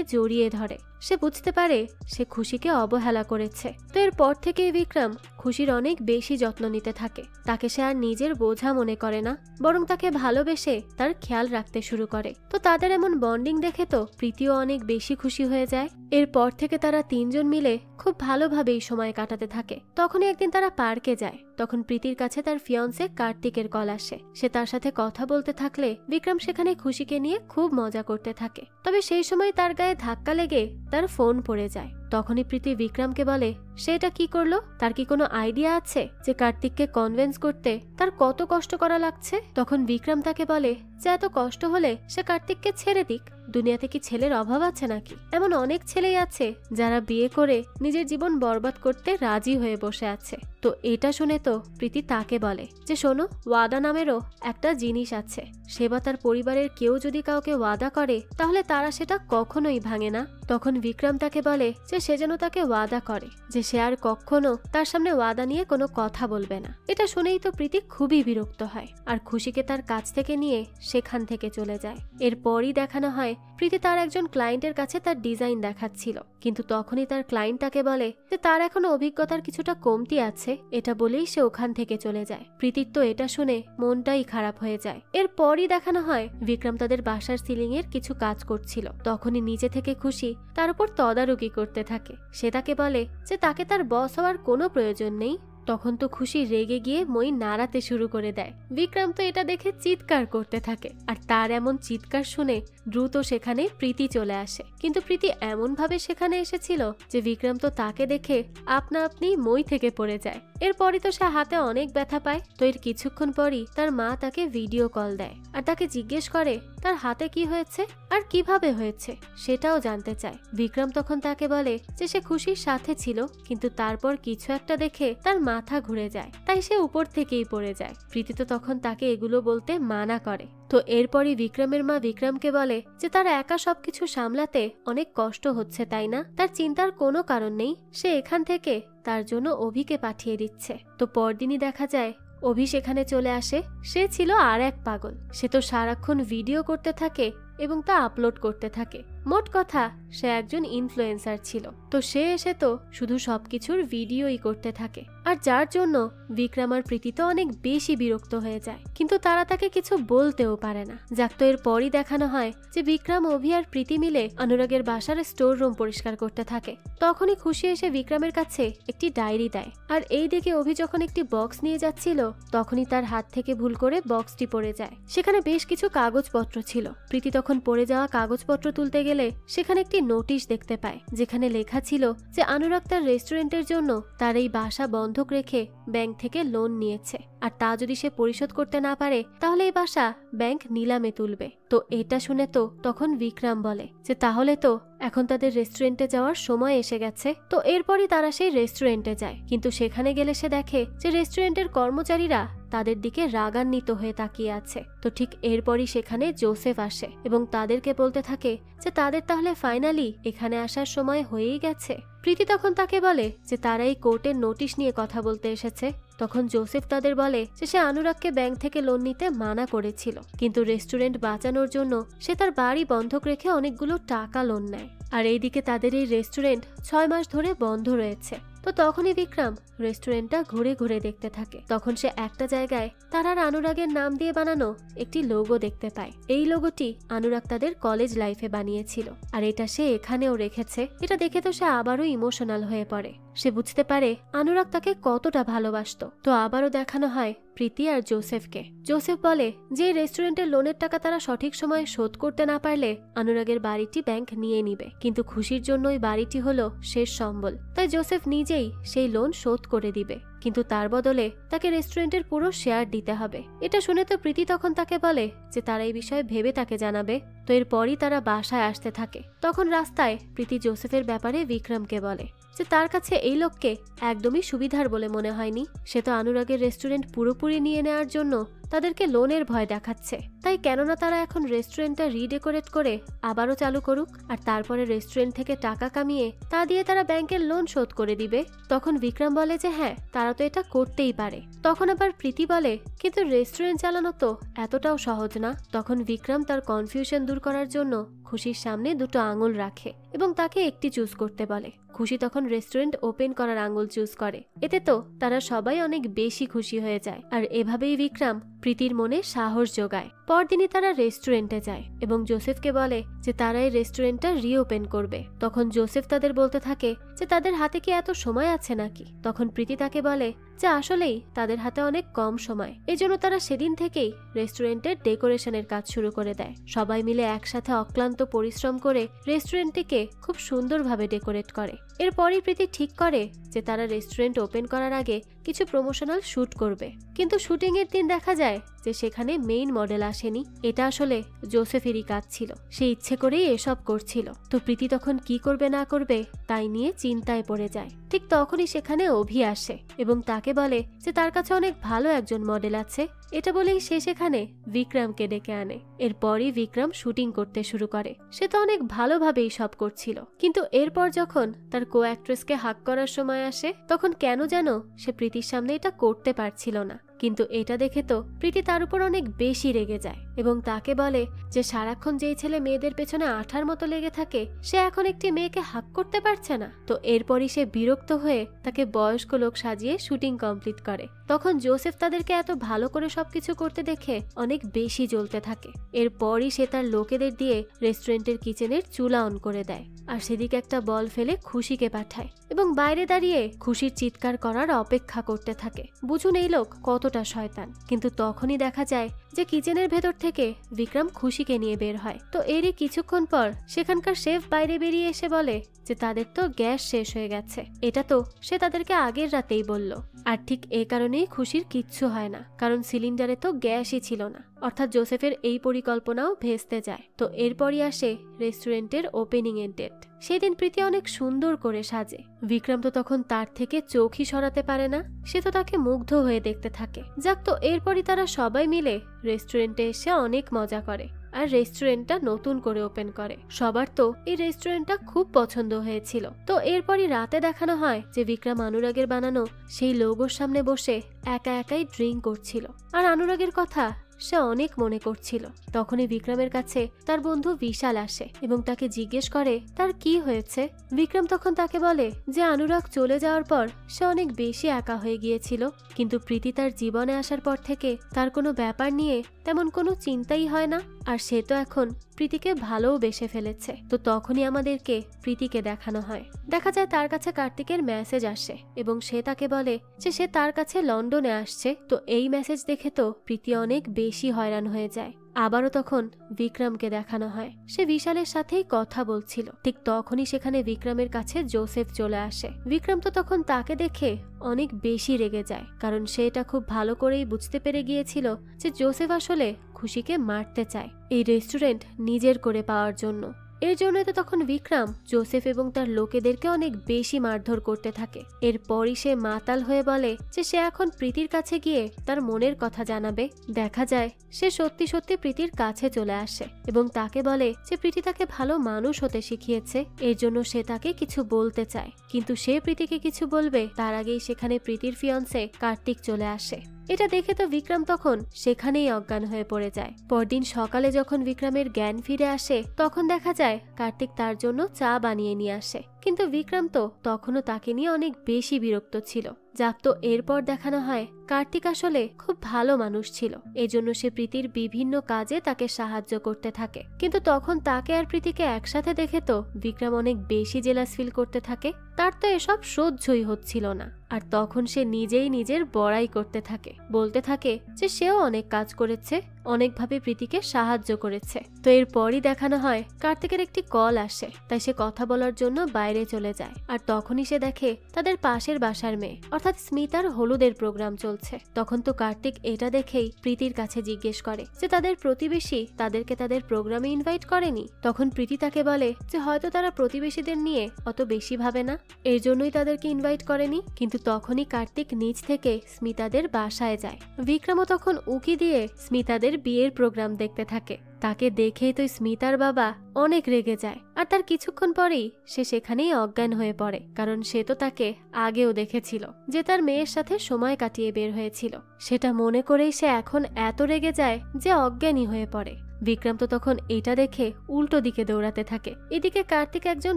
জড়িয়ে ধরে। সে বুঝতে পারে সে খুশিকে অবহেলা করেছে। তো এরপর থেকে বিক্রম খুশির অনেক বেশি যত্ন নিতে থাকে, তাকে সে আর নিজের বোঝা মনে করে না, বরং তাকে ভালোবেসে তার খেয়াল রাখতে শুরু করে। তো তাদের এমন বন্ডিং দেখে তো প্রীতিও অনেক বেশি খুশি হয়ে যায়। এরপর থেকে তারা তিনজন মিলে খুব ভালোভাবেই সময় কাটাতে থাকে। তখনই একদিন তারা পার্কে যায়, তখন প্রীতির কাছে তার ফিয়ন্সে কার্তিকের কল আসে। সে তার সাথে কথা বলতে থাকলে বিক্রম সেখানে খুশিকে নিয়ে খুব মজা করতে থাকে। তবে সেই সময় তার গায়ে ধাক্কা লেগে তার ফোন পড়ে যায়। তখনই প্রীতি বিক্রমকে বলে সে এটা কি করলো, তার কি কোনো আইডিয়া আছে যে কার্তিককে কনভিন্স করতে তার কত কষ্ট করা লাগছে। তখন বিক্রম তাকে বলে যে এত কষ্ট হলে সে কার্তিককে ছেড়ে দিক, দুনিয়াতে কি ছেলের অভাব আছে নাকি? এমন অনেক ছেলেই আছে যারা বিয়ে করে নিজের জীবন বরবাদ করতে রাজি হয়ে বসে আছে। তো এটা শুনে তো প্রীতি তাকে বলে যে শোনো, ওয়াদা নামেরও একটা জিনিস আছে, সে বা তার পরিবারের কেউ যদি কাউকে ওয়াদা করে তাহলে তারা সেটা কখনোই ভাঙে না। তখন বিক্রম তাকে বলে যে সে যেন তাকে ওয়াদা করে যে সে আর কখনো তার সামনে ওয়াদা নিয়ে কোনো কথা বলবে না। এটা শুনেই তো প্রীতি খুবই বিরক্ত হয় আর খুশিকে তার কাছ থেকে নিয়ে সেখান থেকে চলে যায়। এরপরই দেখানো হয় প্রীতি তার একজন ক্লায়েন্টের কাছে তার ডিজাইন দেখাচ্ছিল, কিন্তু তখনই তার ক্লায়েন্ট তাকে বলে যে তার এখনো অভিজ্ঞতার কিছুটা কমতি আছে, এটা বলেই সে ওখান থেকে চলে যায়। প্রীতির তো এটা শুনে মনটাই খারাপ হয়ে যায়। এরপরই দেখানো হয় বিক্রম তাদের বাসার সিলিং এর কিছু কাজ করছিল, তখনই নিজে থেকে খুশি তার উপর তদারকি করতে থাকে। সে তাকে বলে যে তাকে তার বস হওয়ার কোনো প্রয়োজন নেই। তখন তো খুশি রেগে গিয়ে মই নাড়াতে শুরু করে দেয়। বিক্রম তো এটা দেখে চিৎকার করতে থাকে আর তার এমন চিৎকার শুনে দ্রুত সেখানে প্রীতি চলে আসে, কিন্তু প্রীতি এমন ভাবে সেখানে এসেছিল যে বিক্রম তো তাকে দেখে আপনা আপনি মই থেকে পড়ে যায়। এরপরই তো সে হাতে অনেক ব্যথা পায়। তো এর কিছুক্ষণ পরই তার মা তাকে ভিডিও কল দেয় আর তাকে জিজ্ঞেস করে তার হাতে কি হয়েছে আর কিভাবে হয়েছে সেটাও জানতে চায়। বিক্রম তখন তাকে বলে যে সে খুশির সাথে ছিল, কিন্তু তারপর কিছু একটা দেখে তার মাথা ঘুরে যায়, তাই সে উপর থেকেই পড়ে যায়। প্রীতি তো তখন তাকে এগুলো বলতে মানা করে। তো এরপরই বিক্রমের মা বিক্রমকে বলে যে তার একা সবকিছু সামলাতে অনেক কষ্ট হচ্ছে, তাই না? তার চিন্তার কোনো কারণ নেই, সে এখান থেকে তার জন্য অভিকে পাঠিয়ে দিচ্ছে। তো পরদিনই দেখা যায় অভি সেখানে চলে আসে। সে ছিল আর এক পাগল, সে তো সারাক্ষণ ভিডিও করতে থাকে এবং তা আপলোড করতে থাকে। মোট কথা সে একজন ইনফ্লুয়েন্সার ছিল। তো সে এসে তো শুধু সবকিছুর ভিডিওই করতে থাকে, আর যার জন্য বিক্রম আর প্রীতি তো অনেক বেশি বিরক্ত হয়ে যায়, কিন্তু তারা তাকে কিছু বলতেও পারে না। যাক, তো এরপরই দেখানো হয় যে বিক্রম, অভি আর প্রীতি মিলে অনুরাগের বাসার স্টোর রুম পরিষ্কার করতে থাকে। তখনই খুশি এসে বিক্রমের কাছে একটি ডায়েরি দেয়, আর এই দেখে অভি যখন একটি বক্স নিয়ে যাচ্ছিল তখনই তার হাত থেকে ভুল করে বক্সটি পড়ে যায়। সেখানে বেশ কিছু কাগজপত্র ছিল। প্রীতি তখন পড়ে যাওয়া কাগজপত্র তুলতে গেলে সেখানে একটি নোটিশ দেখতে পায়, যেখানে লেখা ছিল যে অনুরাগ তার রেস্টুরেন্টের জন্য তার এই বাসা বন্ধক রেখে ব্যাংক থেকে লোন নিয়েছে, আর তা যদি সে পরিশোধ করতে না পারে তাহলে এই বাসা ব্যাংক নিলামে তুলবে। তো এটা শুনে তো তখন বিক্রম বলে যে তাহলে তো এখন তাদের রেস্টুরেন্টে যাওয়ার সময় এসে গেছে। তো এরপরই তারা সেই রেস্টুরেন্টে যায়, কিন্তু সেখানে গেলে সে দেখে যে রেস্টুরেন্টের কর্মচারীরা তাদের দিকে রাগান্বিত হয়ে তাকিয়ে আছে। তো ঠিক এরপরই সেখানে জোসেফ আসে এবং তাদেরকে বলতে থাকে যে তাদের তাহলে ফাইনালি এখানে আসার সময় হয়েই গেছে। প্রীতি তখন তাকে বলে যে তারা এই কোর্টের নোটিশ নিয়ে কথা বলতে এসেছে। তখন জোসেফ তাদের বলে যে সে অনুরাগকে ব্যাংক থেকে লোন নিতে মানা করেছিল, কিন্তু রেস্টুরেন্ট বাঁচানোর জন্য সে তার বাড়ি বন্ধক রেখে অনেকগুলো টাকা লোন নেয়। আর এইদিকে তাদের এই রেস্টুরেন্ট 6 মাস ধরে বন্ধ রয়েছে। তো তখনই বিক্রম রেস্টুরেন্টটা ঘুরে ঘুরে দেখতে থাকে। তখন সে একটা জায়গায় তার আর অনুরাগের নাম দিয়ে বানানো একটি লোগো দেখতে পায়। এই লোগোটি অনুরাগ তাদের কলেজ লাইফে বানিয়েছিল, আর এটা সে এখানেও রেখেছে। এটা দেখে তো সে আবারও ইমোশনাল হয়ে পড়ে। সে বুঝতে পারে অনুরাগ তাকে কতটা ভালোবাসতো। তো আবারও দেখানো হয় প্রীতি আর জোসেফকে। জোসেফ বলে যে রেস্টুরেন্টের লোনের টাকা তারা সঠিক সময়ে শোধ করতে না পারলে অনুরাগের বাড়িটি ব্যাংক নিয়ে নিবে, কিন্তু খুশির জন্য ওই বাড়িটি হলো শেষ সম্বল। তাই জোসেফ নিজেই সেই লোন শোধ করে দিবে, কিন্তু তার বদলে তাকে রেস্টুরেন্টের পুরো শেয়ার দিতে হবে। এটা শুনে তো প্রীতি তখন তাকে বলে যে তারা এই বিষয়ে ভেবে তাকে জানাবে। তো এরপরই তারা বাসায় আসতে থাকে। তখন রাস্তায় প্রীতি জোসেফের ব্যাপারে বিক্রমকে বলে যে তার কাছে এই লোককে একদমই সুবিধার বলে মনে হয়নি। সে তো অনুরাগের রেস্টুরেন্ট পুরোপুরি নিয়ে নেওয়ার জন্য তাদেরকে লোনের ভয় দেখাচ্ছে। তাই কেননা তারা এখন রেস্টুরেন্টটা রিডেকোরেট করে আবারও চালু করুক, আর তারপরে রেস্টুরেন্ট থেকে টাকা কামিয়ে তা দিয়ে তারা ব্যাংকের লোন শোধ করে দিবে। তখন বিক্রম বলে যে হ্যাঁ, তারা তো এটা করতেই পারে। তখন আবার প্রীতি বলে কিন্তু রেস্টুরেন্ট চালানো তো এতটাও সহজ না। তখন বিক্রম তার কনফিউশন দূর করার জন্য খুশির সামনে দুটো আঙুল রাখে এবং তাকে একটি চুজ করতে বলে। খুশি তখন রেস্টুরেন্ট ওপেন করার আঙুল চুজ করে। এতে তো তারা সবাই অনেক বেশি খুশি হয়ে যায়, আর এভাবেই বিক্রম প্রীতির মনে সাহস যোগায়। পরদিনই তারা রেস্টুরেন্টে যায় এবং জোসেফকে বলে যে তারা এই রেস্টুরেন্টটা রিওপেন করবে। তখন জোসেফ তাদের বলতে থাকে যে তাদের হাতে কি এত সময় আছে নাকি। তখন প্রীতি তাকে বলে যে আসলেই তাদের হাতে অনেক কম সময়, এজন্য তারা সেদিন থেকেই রেস্টুরেন্টের ডেকোরেশনের কাজ শুরু করে দেয়। সবাই মিলে একসাথে অক্লান্ত পরিশ্রম করে রেস্টুরেন্টটিকে খুব সুন্দরভাবে ডেকোরেট করে। এরপরই প্রীতি ঠিক করে যে তারা রেস্টুরেন্ট ওপেন করার আগে কিছু প্রমোশনাল শুট করবে, কিন্তু শুটিং এর দিন দেখা যায় যে সেখানে মেইন মডেল আসেনি। এটা আসলে জোসেফেরই কাজ ছিল, সে ইচ্ছে করেই এসব করছিল। তো প্রীতি তখন কি করবে না করবে তাই নিয়ে চিন্তায় পড়ে যায়। ঠিক তখনই সেখানে অভি আসে এবং তাকে বলে যে তার কাছে অনেক ভালো একজন মডেল আছে। এটা বলেই সে সেখানে বিক্রমকে ডেকে আনে। এরপরই বিক্রম শুটিং করতে শুরু করে। সে তো অনেক ভালোভাবেই সব করছিল, কিন্তু এরপর যখন তার কো অ্যাক্ট্রেসকে হাক করার সময় আসে তখন কেন যেন সে প্রীতির সামনে এটা করতে পারছিল না। কিন্তু এটা দেখে তো প্রীতি তার উপর অনেক বেশি রেগে যায় এবং তাকে বলে যে সারাক্ষণ যেই ছেলে মেয়েদের পেছনে আঠার মতো লেগে থাকে সে এখন একটি মেয়েকে হাক করতে পারছে না। তো এরপরই সে বিরক্ত হয়ে তাকে বয়স্ক লোক সাজিয়ে শুটিং কমপ্লিট করে। তখন জোসেফ তাদেরকে এত ভালো করে সবকিছু করতে দেখে অনেক বেশি জ্বলতে থাকে। এরপরই সে তার লোকেদের দিয়ে রেস্টুরেন্টের কিচেনের চুলা অন করে দেয়, আর সেদিকে একটা বল ফেলে খুশিকে পাঠায় এবং বাইরে দাঁড়িয়ে খুশির চিৎকার করার অপেক্ষা করতে থাকে। বুঝুন এই লোক কতটা শয়তান। কিন্তু তখনই দেখা যায় যে কিচেনের ভেতর থেকে বিক্রম খুশিকে নিয়ে বের হয়। তো এরই কিছুক্ষণ পর সেখানকার শেফ বাইরে বেরিয়ে এসে বলে যে তাদের তো গ্যাস শেষ হয়ে গেছে। এটা তো সে তাদেরকে আগের রাতেই বলল, আর ঠিক এ কারণেই খুশির কিচ্ছু হয় না, কারণ সিলিন্ডারে তো গ্যাসই ছিল না। অর্থাৎ জোসেফের এই পরিকল্পনাও ভেস্তে যায়। তো এরপরই আসে রেস্টুরেন্টের ওপেনিং এর ডেট। সেদিন প্রীতি অনেক সুন্দর করে সাজে। বিক্রম তো তখন তার থেকে চোখই সরাতে পারে না, সে তো তাকে মুগ্ধ হয়ে দেখতে থাকে। যাক, তো এরপরই তারা সবাই মিলে রেস্টুরেন্টে এসে অনেক মজা করে আর রেস্টুরেন্টটা নতুন করে ওপেন করে। সবার তো এই রেস্টুরেন্টটা খুব পছন্দ হয়েছিল। তো এরপরই রাতে দেখানো হয় যে বিক্রম অনুরাগের বানানো সেই লোগোর সামনে বসে একা একাই ড্রিঙ্ক করছিল, আর অনুরাগের কথা সে অনেক মনে করছিল। তখনই বিক্রমের কাছে তার বন্ধু বিশাল আসে এবং তাকে জিজ্ঞেস করে তার কি হয়েছে। বিক্রম তখন তাকে বলে যে অনুরাগ চলে যাওয়ার পর সে অনেক বেশি একা হয়ে গিয়েছিল, কিন্তু প্রীতি তার জীবনে আসার পর থেকে তার কোনো ব্যাপার নিয়ে তেমন কোনো চিন্তাই হয় না, আর সে তো এখন প্রীতিকে ভালোও বেসে ফেলেছে। তো তখনই আমাদেরকে প্রীতিকে দেখানো হয়। দেখা যায় তার কাছে কার্তিকের মেসেজ আসে এবং সে তাকে বলে যে সে তার কাছে লন্ডনে আসছে। তো এই মেসেজ দেখে তো প্রীতি অনেক বেশি হয়রান হয়ে যায়। আবারও তখন বিক্রমকে দেখানো হয়, সে বিশালের সাথেই কথা বলছিল। ঠিক তখনই সেখানে বিক্রমের কাছে জোসেফ চলে আসে। বিক্রম তো তখন তাকে দেখে অনেক বেশি রেগে যায়, কারণ সে এটা খুব ভালো করেই বুঝতে পেরে গিয়েছিল যে জোসেফ আসলে খুশিকে মারতে চায় এই রেস্টুরেন্ট নিজের করে পাওয়ার জন্য। এর জন্যই তো তখন বিক্রম জোসেফ এবং তার লোকেদেরকে অনেক বেশি মারধর করতে থাকে। এরপরই সে মাতাল হয়ে বলে যে সে এখন প্রীতির কাছে গিয়ে তার মনের কথা জানাবে। দেখা যায় সে সত্যি সত্যি প্রীতির কাছে চলে আসে এবং তাকে বলে যে প্রীতি তাকে ভালো মানুষ হতে শিখিয়েছে, এর জন্য সে তাকে কিছু বলতে চায়। কিন্তু সে প্রীতিকে কিছু বলবে তার আগেই সেখানে প্রীতির ফিয়ন্সে কার্তিক চলে আসে। এটা দেখে তো বিক্রম তখন সেখানেই অজ্ঞান হয়ে পড়ে যায়। পরদিন সকালে যখন বিক্রমের জ্ঞান ফিরে আসে তখন দেখা যায় কার্তিক তার জন্য চা বানিয়ে নিয়ে আসে, কিন্তু বিক্রম তো তখনও তাকে নিয়ে অনেক বেশি বিরক্ত ছিল। যাক, তো এরপর দেখানো হয় কার্তিক আসলে খুব ভালো মানুষ ছিল, এজন্য সে প্রীতির বিভিন্ন কাজে তাকে সাহায্য করতে থাকে। কিন্তু তখন তাকে আর প্রীতিকে একসাথে দেখে তো বিক্রম অনেক বেশি জেলাস ফিল করতে থাকে। তার তো এসব সহ্যই হচ্ছিল না, আর তখন সে নিজেই নিজের বড়াই করতে থাকে, বলতে থাকে যে সেও অনেক কাজ করেছে, অনেকভাবে প্রীতিকে সাহায্য করেছে। তো এরপরই দেখানো হয় কার্তিকের একটি কল আসে, তাই সে কথা বলার জন্য বাইরে চলে যায়। আর তখনই সে দেখে তাদের পাশের বাসার মেয়ে অর্থাৎ স্মিতার হলুদের প্রোগ্রাম চলছে। তখন তো কার্তিক এটা দেখেই প্রীতির কাছে জিজ্ঞেস করে যে তাদের প্রতিবেশী তাদেরকে তাদের প্রোগ্রামে ইনভাইট করেনি। তখন প্রীতি তাকে বলে যে হয়তো তারা প্রতিবেশীদের নিয়ে অত বেশি ভাবে না, এর জন্যই তাদেরকে ইনভাইট করেনি। কিন্তু তখনই কার্তিক নিজ থেকে স্মিতাদের বাসায় যায়। বিক্রমও তখন উকি দিয়ে স্মিতাদের বিয়ের প্রোগ্রাম দেখতে থাকে। তাকে দেখেই তো স্মিতার বাবা অনেক রেগে যায়, আর তার কিছুক্ষণ পরেই সে সেখানেই অজ্ঞান হয়ে পড়ে, কারণ সে তো তাকে আগেও দেখেছিল যে তার মেয়ের সাথে সময় কাটিয়ে বের হয়েছিল। সেটা মনে করেই সে এখন এত রেগে যায় যে অজ্ঞানী হয়ে পড়ে। বিক্রম তো তখন এটা দেখে উল্টো দিকে দৌড়াতে থাকে। এদিকে কার্তিক একজন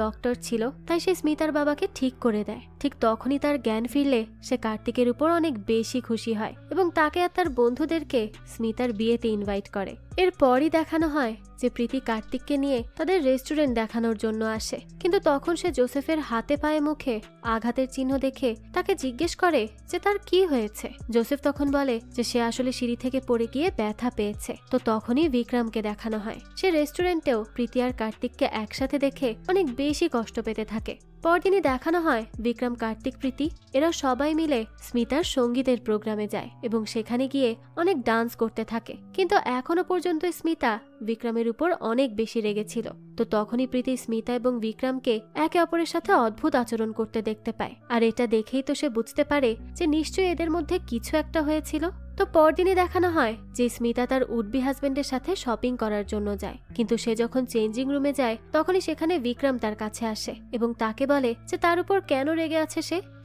ডক্টর ছিল, তাই সে স্মিতার বাবাকে ঠিক করে দেয়। ঠিক তখনই তার জ্ঞান ফিরলে সে কার্তিকের উপর অনেক বেশি খুশি হয় এবং তাকে আর তার বন্ধুদেরকে স্মিতার বিয়েতে ইনভাইট করে। এরপরই দেখানো হয় যে প্রীতি কার্তিককে নিয়ে তাদের রেস্টুরেন্ট দেখানোর জন্য আসে, কিন্তু তখন সে জোসেফের হাতে পায়ে মুখে আঘাতের চিহ্ন দেখে তাকে জিজ্ঞেস করে যে তার কি হয়েছে। জোসেফ তখন বলে যে সে আসলে সিঁড়ি থেকে পড়ে গিয়ে ব্যথা পেয়েছে। তো তখনই বিক্রমকে দেখানো হয় সে রেস্টুরেন্টেও প্রীতি আর কার্তিককে একসাথে দেখে অনেক বেশি কষ্ট পেতে থাকে। পরদিনই দেখানো হয় বিক্রম, কার্তিক, প্রীতি এরা সবাই মিলে স্মিতার সঙ্গীতের প্রোগ্রামে যায় এবং সেখানে গিয়ে অনেক ডান্স করতে থাকে। কিন্তু এখনো পর্যন্ত স্মিতা বিক্রমের উপর অনেক বেশি রেগেছিল। তো তখনই প্রীতি স্মিতা এবং বিক্রমকে একে অপরের সাথে অদ্ভুত আচরণ করতে দেখতে পায়, আর এটা দেখেই তো সে বুঝতে পারে যে নিশ্চয়ই এদের মধ্যে কিছু একটা হয়েছিল। তো পরদিনই দেখানো হয় যে স্মিতা তার উডবি হাজবেন্ডের সাথে শপিং করার জন্য যায়, কিন্তু সে যখন চেঞ্জিং রুমে যায় তখনই সেখানে বিক্রম তার কাছে আসে এবং তাকে বলে যে তার উপর কেন রেগে আছে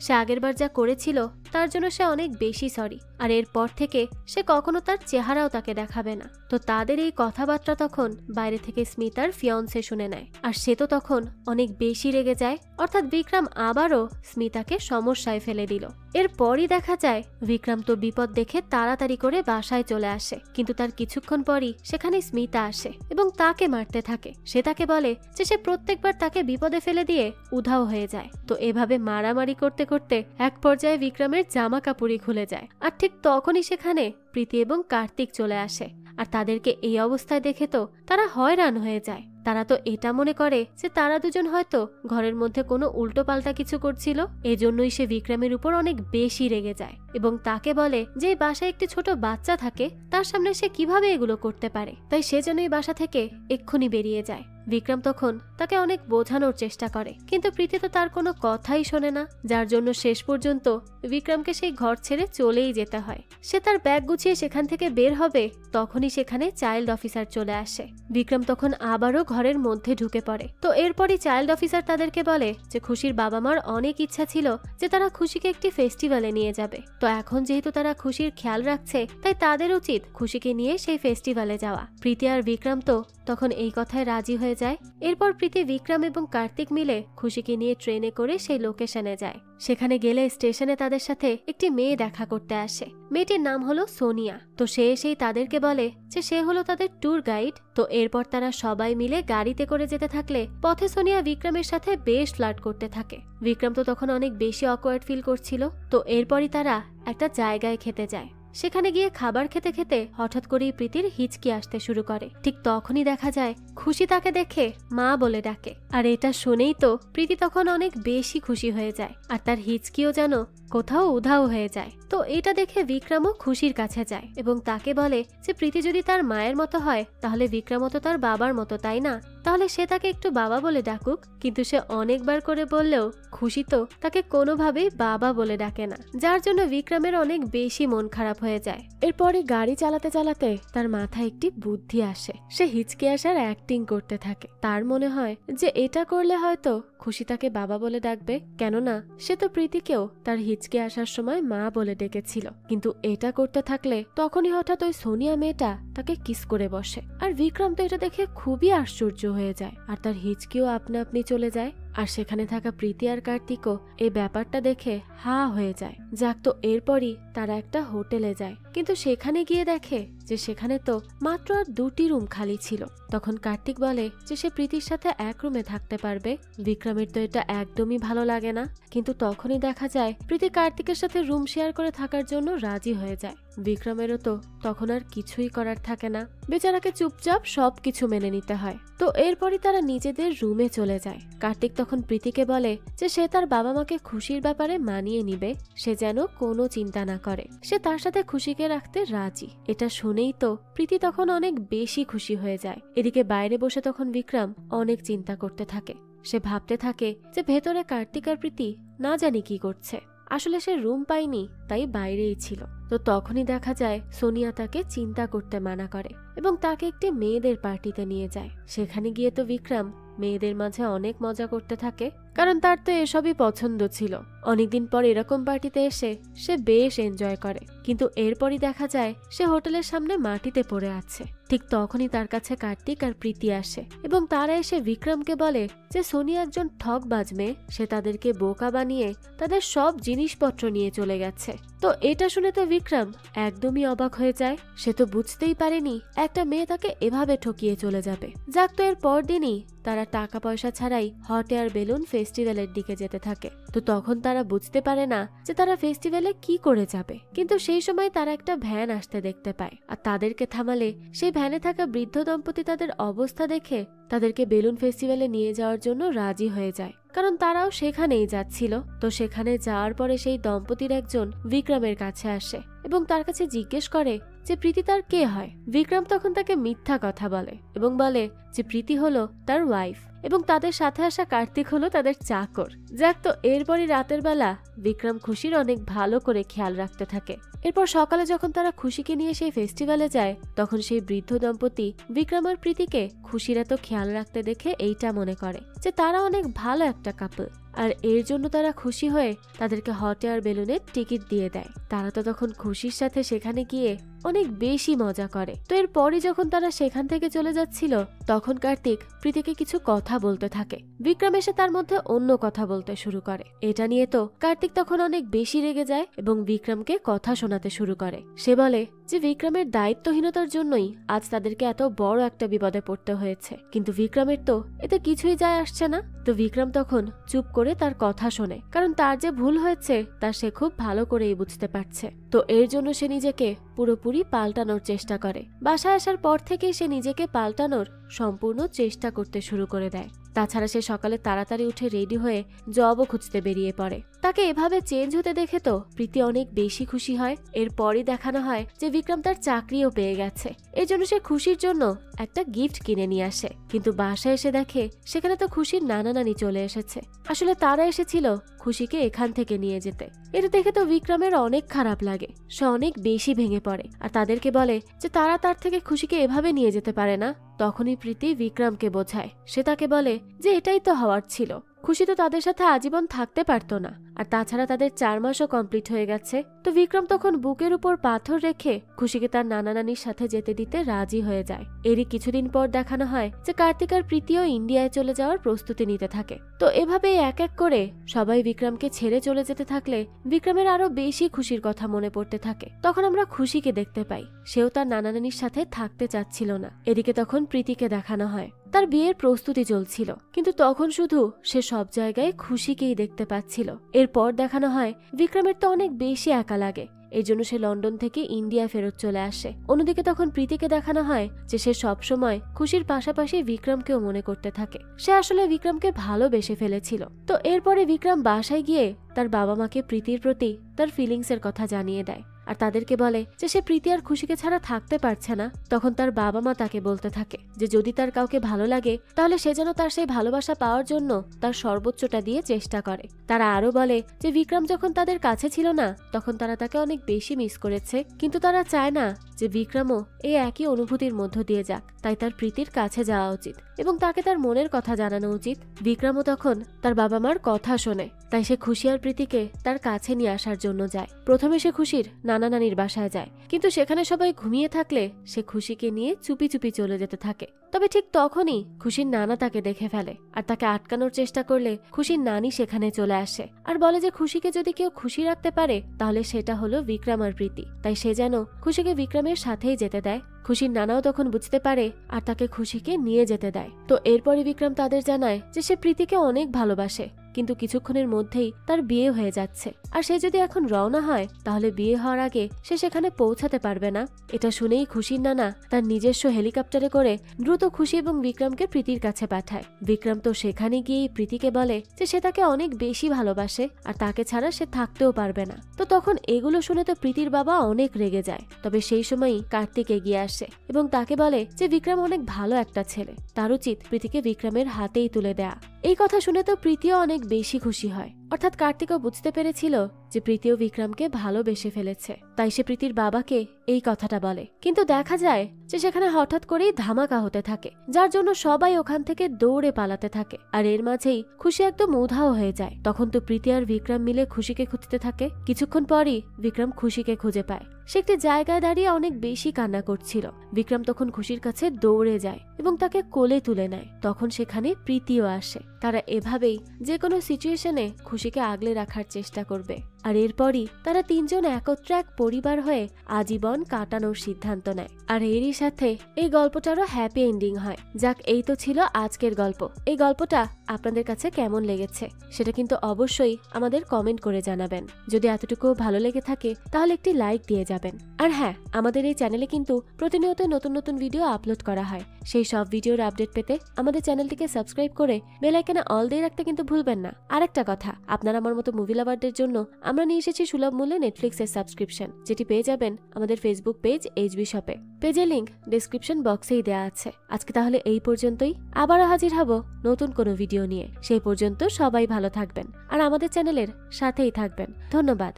সে আগেরবার যা করেছিল তার জন্য সে অনেক বেশি সরি, আর এরপর থেকে সে কখনো তার চেহারাও তাকে দেখাবে না। তো তাদের এই কথাবার্তা তখন বাইরে থেকে স্মিতার ফিয়ন্সে শুনে নেয়, আর সে তো তখন অনেক বেশি রেগে যায়, অর্থাৎ বিক্রম আবারও স্মিতাকে সমস্যায় ফেলে দিল। এরপরই দেখা যায় বিক্রম তো বিপদ দেখে তাড়াতাড়ি করে বাসায় চলে আসে, কিন্তু তার কিছুক্ষণ পরই সেখানে স্মিতা আসে এবং তাকে মারতে থাকে। সে তাকে বলে যে সে প্রত্যেকবার তাকে বিপদে ফেলে দিয়ে উধাও হয়ে যায়। তো এভাবে মারামারি করতে করতে এক পর্যায়ে বিক্রমের জামা কাপড়ই খুলে যায়, আর ঠিক তখনই সেখানে প্রীতি এবং কার্তিক চলে আসে। আর তাদেরকে এই অবস্থায় দেখে তো তারা হয়রান হয়ে যায়। তারা তো এটা মনে করে যে তারা দুজন হয়তো ঘরের মধ্যে কোনো উল্টো পাল্টা কিছু করছিল, এজন্যই সে বিক্রমের উপর অনেক বেশি রেগে যায় এবং তাকে বলে যে বাসায় একটি ছোট বাচ্চা থাকে, তার সামনে সে কিভাবে এগুলো করতে পারে, তাই সে যেন এই বাসা থেকে এক্ষুনি বেরিয়ে যায়। বিক্রম তখন তাকে অনেক বোঝানোর চেষ্টা করে, কিন্তু প্রীতি তো তার কোনো কথাই শোনে না, যার জন্য শেষ পর্যন্ত বিক্রমকে সেই ঘর ছেড়ে চলেই যেতে হয়। সে তার ব্যাগ গুছিয়ে সেখান থেকে বের হবে, তখনই সেখানে চাইল্ড অফিসার চলে আসে। বিক্রম তখন আবারও ঘরের মধ্যে ঢুকে পড়ে। তো এরপরই চাইল্ড অফিসার তাদেরকে বলে যে খুশির বাবা মার অনেক ইচ্ছা ছিল যে তারা খুশিকে একটি ফেস্টিভ্যালে নিয়ে যাবে। তো এখন যেহেতু তারা খুশির খেয়াল রাখছে, তাই তাদের উচিত খুশিকে নিয়ে সেই ফেস্টিভ্যালে যাওয়া। প্রীতি আর বিক্রম তো তখন এই কথায় রাজি হয়ে যায়। এরপর প্রীতি, বিক্রম এবং কার্তিক মিলে খুশিকে নিয়ে ট্রেনে করে সেই লোকেশনে যায়। সেখানে গেলে স্টেশনে তাদের সাথে একটি মেয়ে দেখা করতে আসে। মেয়েটির নাম হলো সোনিয়া। তো সে এসেই তাদেরকে বলে যে সে হলো তাদের ট্যুর গাইড। তো এরপর তারা সবাই মিলে গাড়িতে করে যেতে থাকলে পথে সোনিয়া বিক্রমের সাথে বেশ ফ্লার্ট করতে থাকে। বিক্রম তো তখন অনেক বেশি অকওয়ার্ড ফিল করছিল। তো এরপরই তারা একটা জায়গায় খেতে যায়। সেখানে গিয়ে খাবার খেতে খেতে হঠাৎ করেই প্রীতির হিচকি আসতে শুরু করে। ঠিক তখনই দেখা যায় খুশি তাকে দেখে মা বলে ডাকে, আর এটা শুনেই তো প্রীতি তখন অনেক বেশি খুশি হয়ে যায়, আর তার হিচকিও যেন কোথাও উধাও হয়ে যায়। তো এটা দেখে বিক্রমও খুশির কাছে যায় এবং তাকে বলে যে প্রীতি যদি তার মায়ের মতো হয় তাহলে বিক্রমও তো তার বাবার মতো, তাই না? তাহলে সে তাকে একটু বাবা বলে ডাকুক। কিন্তু সে অনেকবার করে বললেও খুশি তো তাকে কোনোভাবেই বাবা বলে ডাকে না, যার জন্য বিক্রমের অনেক বেশি মন খারাপ হয়ে যায়। এরপরে গাড়ি চালাতে চালাতে তার মাথায় একটি বুদ্ধি আসে। সে হিচকে আসার অ্যাক্টিং করতে থাকে। তার মনে হয় যে এটা করলে হয়তো খুশি তাকে বাবা বলে ডাকবে, কেননা সে তো প্রীতিকেও তার হিচকে আসার সময় মা বলে ডেকেছিল। কিন্তু এটা করতে থাকলে তখনই হঠাৎ ওই সোনিয়া মেয়েটা তাকে কিস করে বসে। আর বিক্রম তো এটা দেখে খুবই আশ্চর্য হয়ে যায় আর তার হিচকিও আপনা আপনি চলে যায়। আর সেখানে থাকা প্রীতি আর কার্তিকও এই ব্যাপারটা দেখে হা হয়ে যায়। যাক, তো এরপরই তারা একটা হোটেলে যায়, কিন্তু সেখানে গিয়ে দেখে যে সেখানে তো মাত্র আর 2টি রুম খালি ছিল। তখন কার্তিক বলে যে সে প্রীতির সাথে এক রুমে থাকতে পারবে। বিক্রমের তো এটা একদমই ভালো লাগে না, কিন্তু তখনই দেখা যায় প্রীতি কার্তিকের সাথে রুম শেয়ার করে থাকার জন্য রাজি হয়ে যায়। বিক্রমেরও তো তখন আর কিছুই করার থাকে না, বেচারাকে চুপচাপ সবকিছু মেনে নিতে হয়। তো এরপরই তারা নিজেদের রুমে চলে যায়। কার্তিক তখন প্রীতিকে বলে যে সে তার বাবা মাকে খুশির ব্যাপারে মানিয়ে নিবে, সে যেন কোনো চিন্তা না করে, সে তার সাথে খুশিকে রাখতে রাজি। এটা শুনেই তো প্রীতি তখন অনেক বেশি খুশি হয়ে যায়। এদিকে বাইরে বসে তখন বিক্রম অনেক চিন্তা করতে থাকে। সে ভাবতে থাকে যে ভেতরে কার্তিক আর প্রীতি না জানি কি করছে। আসলে সে রুম পায়নি, তাই বাইরেই ছিল। তো তখনই দেখা যায় সোনিয়া তাকে চিন্তা করতে মানা করে এবং তাকে একটি মেয়েদের পার্টিতে নিয়ে যায়। সেখানে গিয়ে তো বিক্রম মেয়েদের মাঝে অনেক মজা করতে থাকে, কারণ তার তো এসবই পছন্দ ছিল। অনেকদিন পর এরকম পার্টিতে এসে সে বেশ এনজয় করে। কিন্তু এরপরই দেখা যায় সে হোটেলের সামনে মাটিতে পড়ে আছে। ঠিক তখনই তার কাছে কার্তিক আর প্রীতি আসে এবং তারা এসে বিক্রমকে বলে যে সোনিয়া একজন ঠকবাজ মেয়ে, সে তাদেরকে বোকা বানিয়ে তাদের সব জিনিসপত্র নিয়ে চলে গেছে। তো এটা শুনে তো বিক্রম একদমই অবাক হয়ে যায়। সে তো বুঝতেই পারেনি একটা মেয়ে তাকে এভাবে ঠকিয়ে চলে যাবে। যাক, তো এর পরদিনই তারা টাকা পয়সা ছাড়াই হট এয়ার বেলুন ফেস্টিভ্যালের দিকে যেতে থাকে। তো তখন তারা বুঝতে পারে না যে তারা ফেস্টিভ্যালে কি করে যাবে, কিন্তু সেই সময় তারা একটা ভ্যান আসতে দেখতে পায় আর তাদেরকে থামালে সেই ভ্যানে থাকা বৃদ্ধ দম্পতি তাদের অবস্থা দেখে তাদেরকে বেলুন ফেস্টিভ্যালে নিয়ে যাওয়ার জন্য রাজি হয়ে যায়, কারণ তারাও সেখানেই যাচ্ছিল। তো সেখানে যাওয়ার পরে সেই দম্পতির একজন বিক্রমের কাছে আসে এবং তার কাছে জিজ্ঞেস করে যে প্রীতি তার কে হয়। বিক্রম তখন তাকে মিথ্যা কথা বলে এবং বলে যে প্রীতি হলো তার ওয়াইফ এবং তাদের সাথে আসা কার্তিক হলো তাদের চাকর। যাক, তো এরপরই রাতের বেলা বিক্রম খুশির অনেক ভালো করে খেয়াল রাখতে থাকে। এরপর সকালে যখন তারা খুশিকে নিয়ে সেই ফেস্টিভ্যালে যায়, তখন সেই বৃদ্ধ দম্পতি বিক্রম আর প্রীতিকে খুশির এত খেয়াল রাখতে দেখে এইটা মনে করে যে তারা অনেক ভালো একটা কাপল। আর এর জন্য তারা খুশি হয়ে তাদেরকে হট এয়ার বেলুনের টিকিট দিয়ে দেয়। তারা তো তখন খুশির সাথে সেখানে গিয়ে অনেক বেশি মজা করে। তো এরপরই যখন তারা সেখান থেকে চলে যাচ্ছিল, তখন কার্তিক প্রীতিকে কিছু কথা বলতে থাকে। বিক্রম এসে তার মধ্যে অন্য কথা বলতে শুরু করে। এটা নিয়ে তো কার্তিক তখন অনেক বেশি রেগে যায় এবং বিক্রমকে কথা শোনাতে শুরু করে। সে বলে যে বিক্রমের দায়িত্বহীনতার জন্যই আজ তাদেরকে এত বড় একটা বিপদে পড়তে হয়েছে, কিন্তু বিক্রমের তো এতে কিছুই যায় আসছে না। তো বিক্রম তখন চুপ করে তার কথা শোনে, কারণ তার যে ভুল হয়েছে তা সে খুব ভালো করেই বুঝতে পারছে। তো এর জন্য সে নিজেকে পুরোপুরি পাল্টানোর চেষ্টা করে। বাসায় আসার পর থেকেই সে নিজেকে পাল্টানোর সম্পূর্ণ চেষ্টা করতে শুরু করে দেয়। তাছাড়া সে সকালে তাড়াতাড়ি উঠে রেডি হয়ে জবও খুঁজতে বেরিয়ে পড়ে। তাকে এভাবে চেঞ্জ হতে দেখে তো প্রীতি অনেক বেশি খুশি হয়। এরপরই দেখানো হয় যে বিক্রম তার চাকরিও পেয়ে গেছে। এর জন্য সে খুশির জন্য একটা গিফট কিনে নিয়ে আসে, কিন্তু বাসায় এসে দেখে সেখানে তো খুশির নানা নানি চলে এসেছে। আসলে তারা এসেছিল খুশিকে এখান থেকে নিয়ে যেতে। এটা দেখে তো বিক্রমের অনেক খারাপ লাগে। সে অনেক বেশি ভেঙে পড়ে আর তাদেরকে বলে যে তারা তার থেকে খুশিকে এভাবে নিয়ে যেতে পারে না। তখনই প্রীতি বিক্রমকে বোঝায়। সে তাকে বলে যে এটাই তো হওয়ার ছিল, খুশি তো তাদের সাথে আজীবন থাকতে পারতো না, আর তাছাড়া তাদের 4 মাসও কমপ্লিট হয়ে গেছে। তো বিক্রম তখন বুকের উপর পাথর রেখে খুশিকে তার নানা নানির সাথে যেতে দিতে রাজি হয়ে যায়। এরই কিছুদিন পর দেখানো হয় যে কার্তিক আর প্রীতিও ইন্ডিয়ায় চলে যাওয়ার প্রস্তুতি নিতে থাকে। তো এভাবে এক এক করে সবাই বিক্রমকে ছেড়ে চলে যেতে থাকলে বিক্রমের আরো বেশি খুশির কথা মনে পড়তে থাকে। তখন আমরা খুশিকে দেখতে পাই, সেও তার নানা নানির সাথে থাকতে চাচ্ছিল না। এদিকে তখন প্রীতিকে দেখানো হয় তার বিয়ের প্রস্তুতি চলছিল, কিন্তু তখন শুধু সে সব জায়গায় খুশিকেই দেখতে পাচ্ছিল। এরপর দেখানো হয় বিক্রমের তো অনেক বেশি একা লাগে এর জন্য সে লন্ডন থেকে ইন্ডিয়া ফেরত চলে আসে। অন্যদিকে তখন প্রীতিকে দেখানো হয় যে সে সবসময় খুশির পাশাপাশি বিক্রমকেও মনে করতে থাকে। সে আসলে বিক্রমকে ভালোবেসে ফেলেছিল। তো এরপরে বিক্রম বাসায় গিয়ে তার বাবা মাকে প্রীতির প্রতি তার ফিলিংসের কথা জানিয়ে দেয় আর তাদেরকে বলে যে সে প্রীতি আর খুশিকে ছাড়া থাকতে পারছে না। তখন তার বাবা মা তাকে বলতে থাকে যে যদি তার কাউকে ভালো লাগে তাহলে সে যেন তার সেই ভালোবাসা পাওয়ার জন্য তার সর্বোচ্চটা দিয়ে চেষ্টা করে। তারা আরো বলে যে বিক্রম যখন তাদের কাছে ছিল না তখন তারা তাকে অনেক বেশি মিস করেছে, কিন্তু তারা চায় না যে বিক্রমও এই একই অনুভূতির মধ্য দিয়ে যাক, তাই তার প্রীতির কাছে যাওয়া উচিত এবং তাকে তার মনের কথা জানানো উচিত। বিক্রমও তখন তার বাবা মার কথা শোনে, তাই সে খুশি আর প্রীতিকে তার কাছে নিয়ে আসার জন্য যায়। প্রথমে সে খুশির নানা নানির বাসায় যায়, কিন্তু সেখানে সবাই ঘুমিয়ে থাকলে সে খুশিকে নিয়ে চুপি চুপি চলে যেতে থাকে। তবে ঠিক তখনই খুশির নানা তাকে দেখে ফেলে আর তাকে আটকানোর চেষ্টা করলে খুশির নানি সেখানে চলে আসে আর বলে যে খুশিকে যদি কেউ খুশি রাখতে পারে তাহলে সেটা হলো বিক্রম আর প্রীতি, তাই সে যেন খুশিকে বিক্রমের সাথেই যেতে দেয়। খুশির নানাও তখন বুঝতে পারে আর তাকে খুশিকে নিয়ে যেতে দেয়। তো এরপরে বিক্রম তাদের জানায় যে সে প্রীতিকে অনেক ভালোবাসে, কিন্তু কিছুক্ষণের মধ্যেই তার বিয়ে হয়ে যাচ্ছে আর সে যদি এখন রওনা হয় তাহলে বিয়ে হওয়ার আগে সে সেখানে পৌঁছাতে পারবে না। এটা শুনেই খুশির নানা তার নিজস্ব হেলিকপ্টারে করে দ্রুত খুশি এবং বিক্রমকে প্রীতির কাছে পাঠায়। বিক্রম তো সেখানে গিয়েই প্রীতিকে বলে যে সে তাকে অনেক বেশি ভালোবাসে আর তাকে ছাড়া সে থাকতেও পারবে না। তো তখন এগুলো শুনে তো প্রীতির বাবা অনেক রেগে যায়। তবে সেই সময়ই কার্তিক এগিয়ে আসে এবং তাকে বলে যে বিক্রম অনেক ভালো একটা ছেলে, তার উচিত প্রীতিকে বিক্রমের হাতেই তুলে দেয়া। এই কথা শুনে তো প্রীতিও অনেক বেশি খুশি হয়, অর্থাৎ কার্তিকও বুঝতে পেরেছিল যে প্রীতিও বিক্রমকে ভালোবেসে ফেলেছে, তাই সে প্রীতির বাবাকে এই কথাটা বলে। কিন্তু দেখা যায় যে সেখানে হঠাৎ করেই ধামাকা হতে থাকে, যার জন্য সবাই ওখান থেকে দৌড়ে পালাতে থাকে আর এর মাঝেই খুশি একদম উধাও হয়ে যায়। তখন তো প্রীতি আর বিক্রম মিলে খুশিকে খুঁজতে থাকে। কিছুক্ষণ পরই বিক্রম খুশিকে খুঁজে পায়। সে একটি জায়গায় দাঁড়িয়ে অনেক বেশি কান্না করছিল। বিক্রম তখন খুশির কাছে দৌড়ে যায় এবং তাকে কোলে তুলে নেয়। তখন সেখানে প্রীতিও আসে। তারা এভাবেই যে কোনো সিচুয়েশনে খুশিকে আগলে রাখার চেষ্টা করবে আর এরপরই তারা তিনজন একত্রে এক পরিবার হয়ে আজীবন কাটানোর সিদ্ধান্ত নেয়। আর এরই সাথে এই গল্পটারও হ্যাপি এন্ডিং হয়। যাক, এই তো ছিল আজকের গল্প। এই গল্পটা আপনাদের কাছে কেমন লেগেছে সেটা কিন্তু অবশ্যই আমাদের কমেন্ট করে জানাবেন। যদি এতটুকু ভালো লেগে থাকে তাহলে একটি লাইক দিয়ে যাবেন। আর হ্যাঁ, আমাদের এই চ্যানেলে কিন্তু প্রতিনিয়ত নতুন নতুন ভিডিও আপলোড করা হয়। সেই সব ভিডিওর আপডেট পেতে আমাদের চ্যানেলটিকে সাবস্ক্রাইব করে বেল আইকনে অল দিয়ে রাখতে কিন্তু ভুলবেন না। আরেকটা কথা, আপনারা আমার মতো মুভি লাভারদের জন্য আমরা নিয়ে এসেছি সুলভ মূল্যে নেটফ্লিক্সের সাবস্ক্রিপশন, যেটি পেয়ে যাবেন আমাদের ফেসবুক পেজ এইচবি শপে। পেজের লিংক ডেসক্রিপশন বক্সেই দেওয়া আছে। আজকে তাহলে এই পর্যন্তই, আবারও হাজির হব নতুন কোনো ভিডিও নিয়ে। সেই পর্যন্ত সবাই ভালো থাকবেন আর আমাদের চ্যানেলের সাথেই থাকবেন। ধন্যবাদ।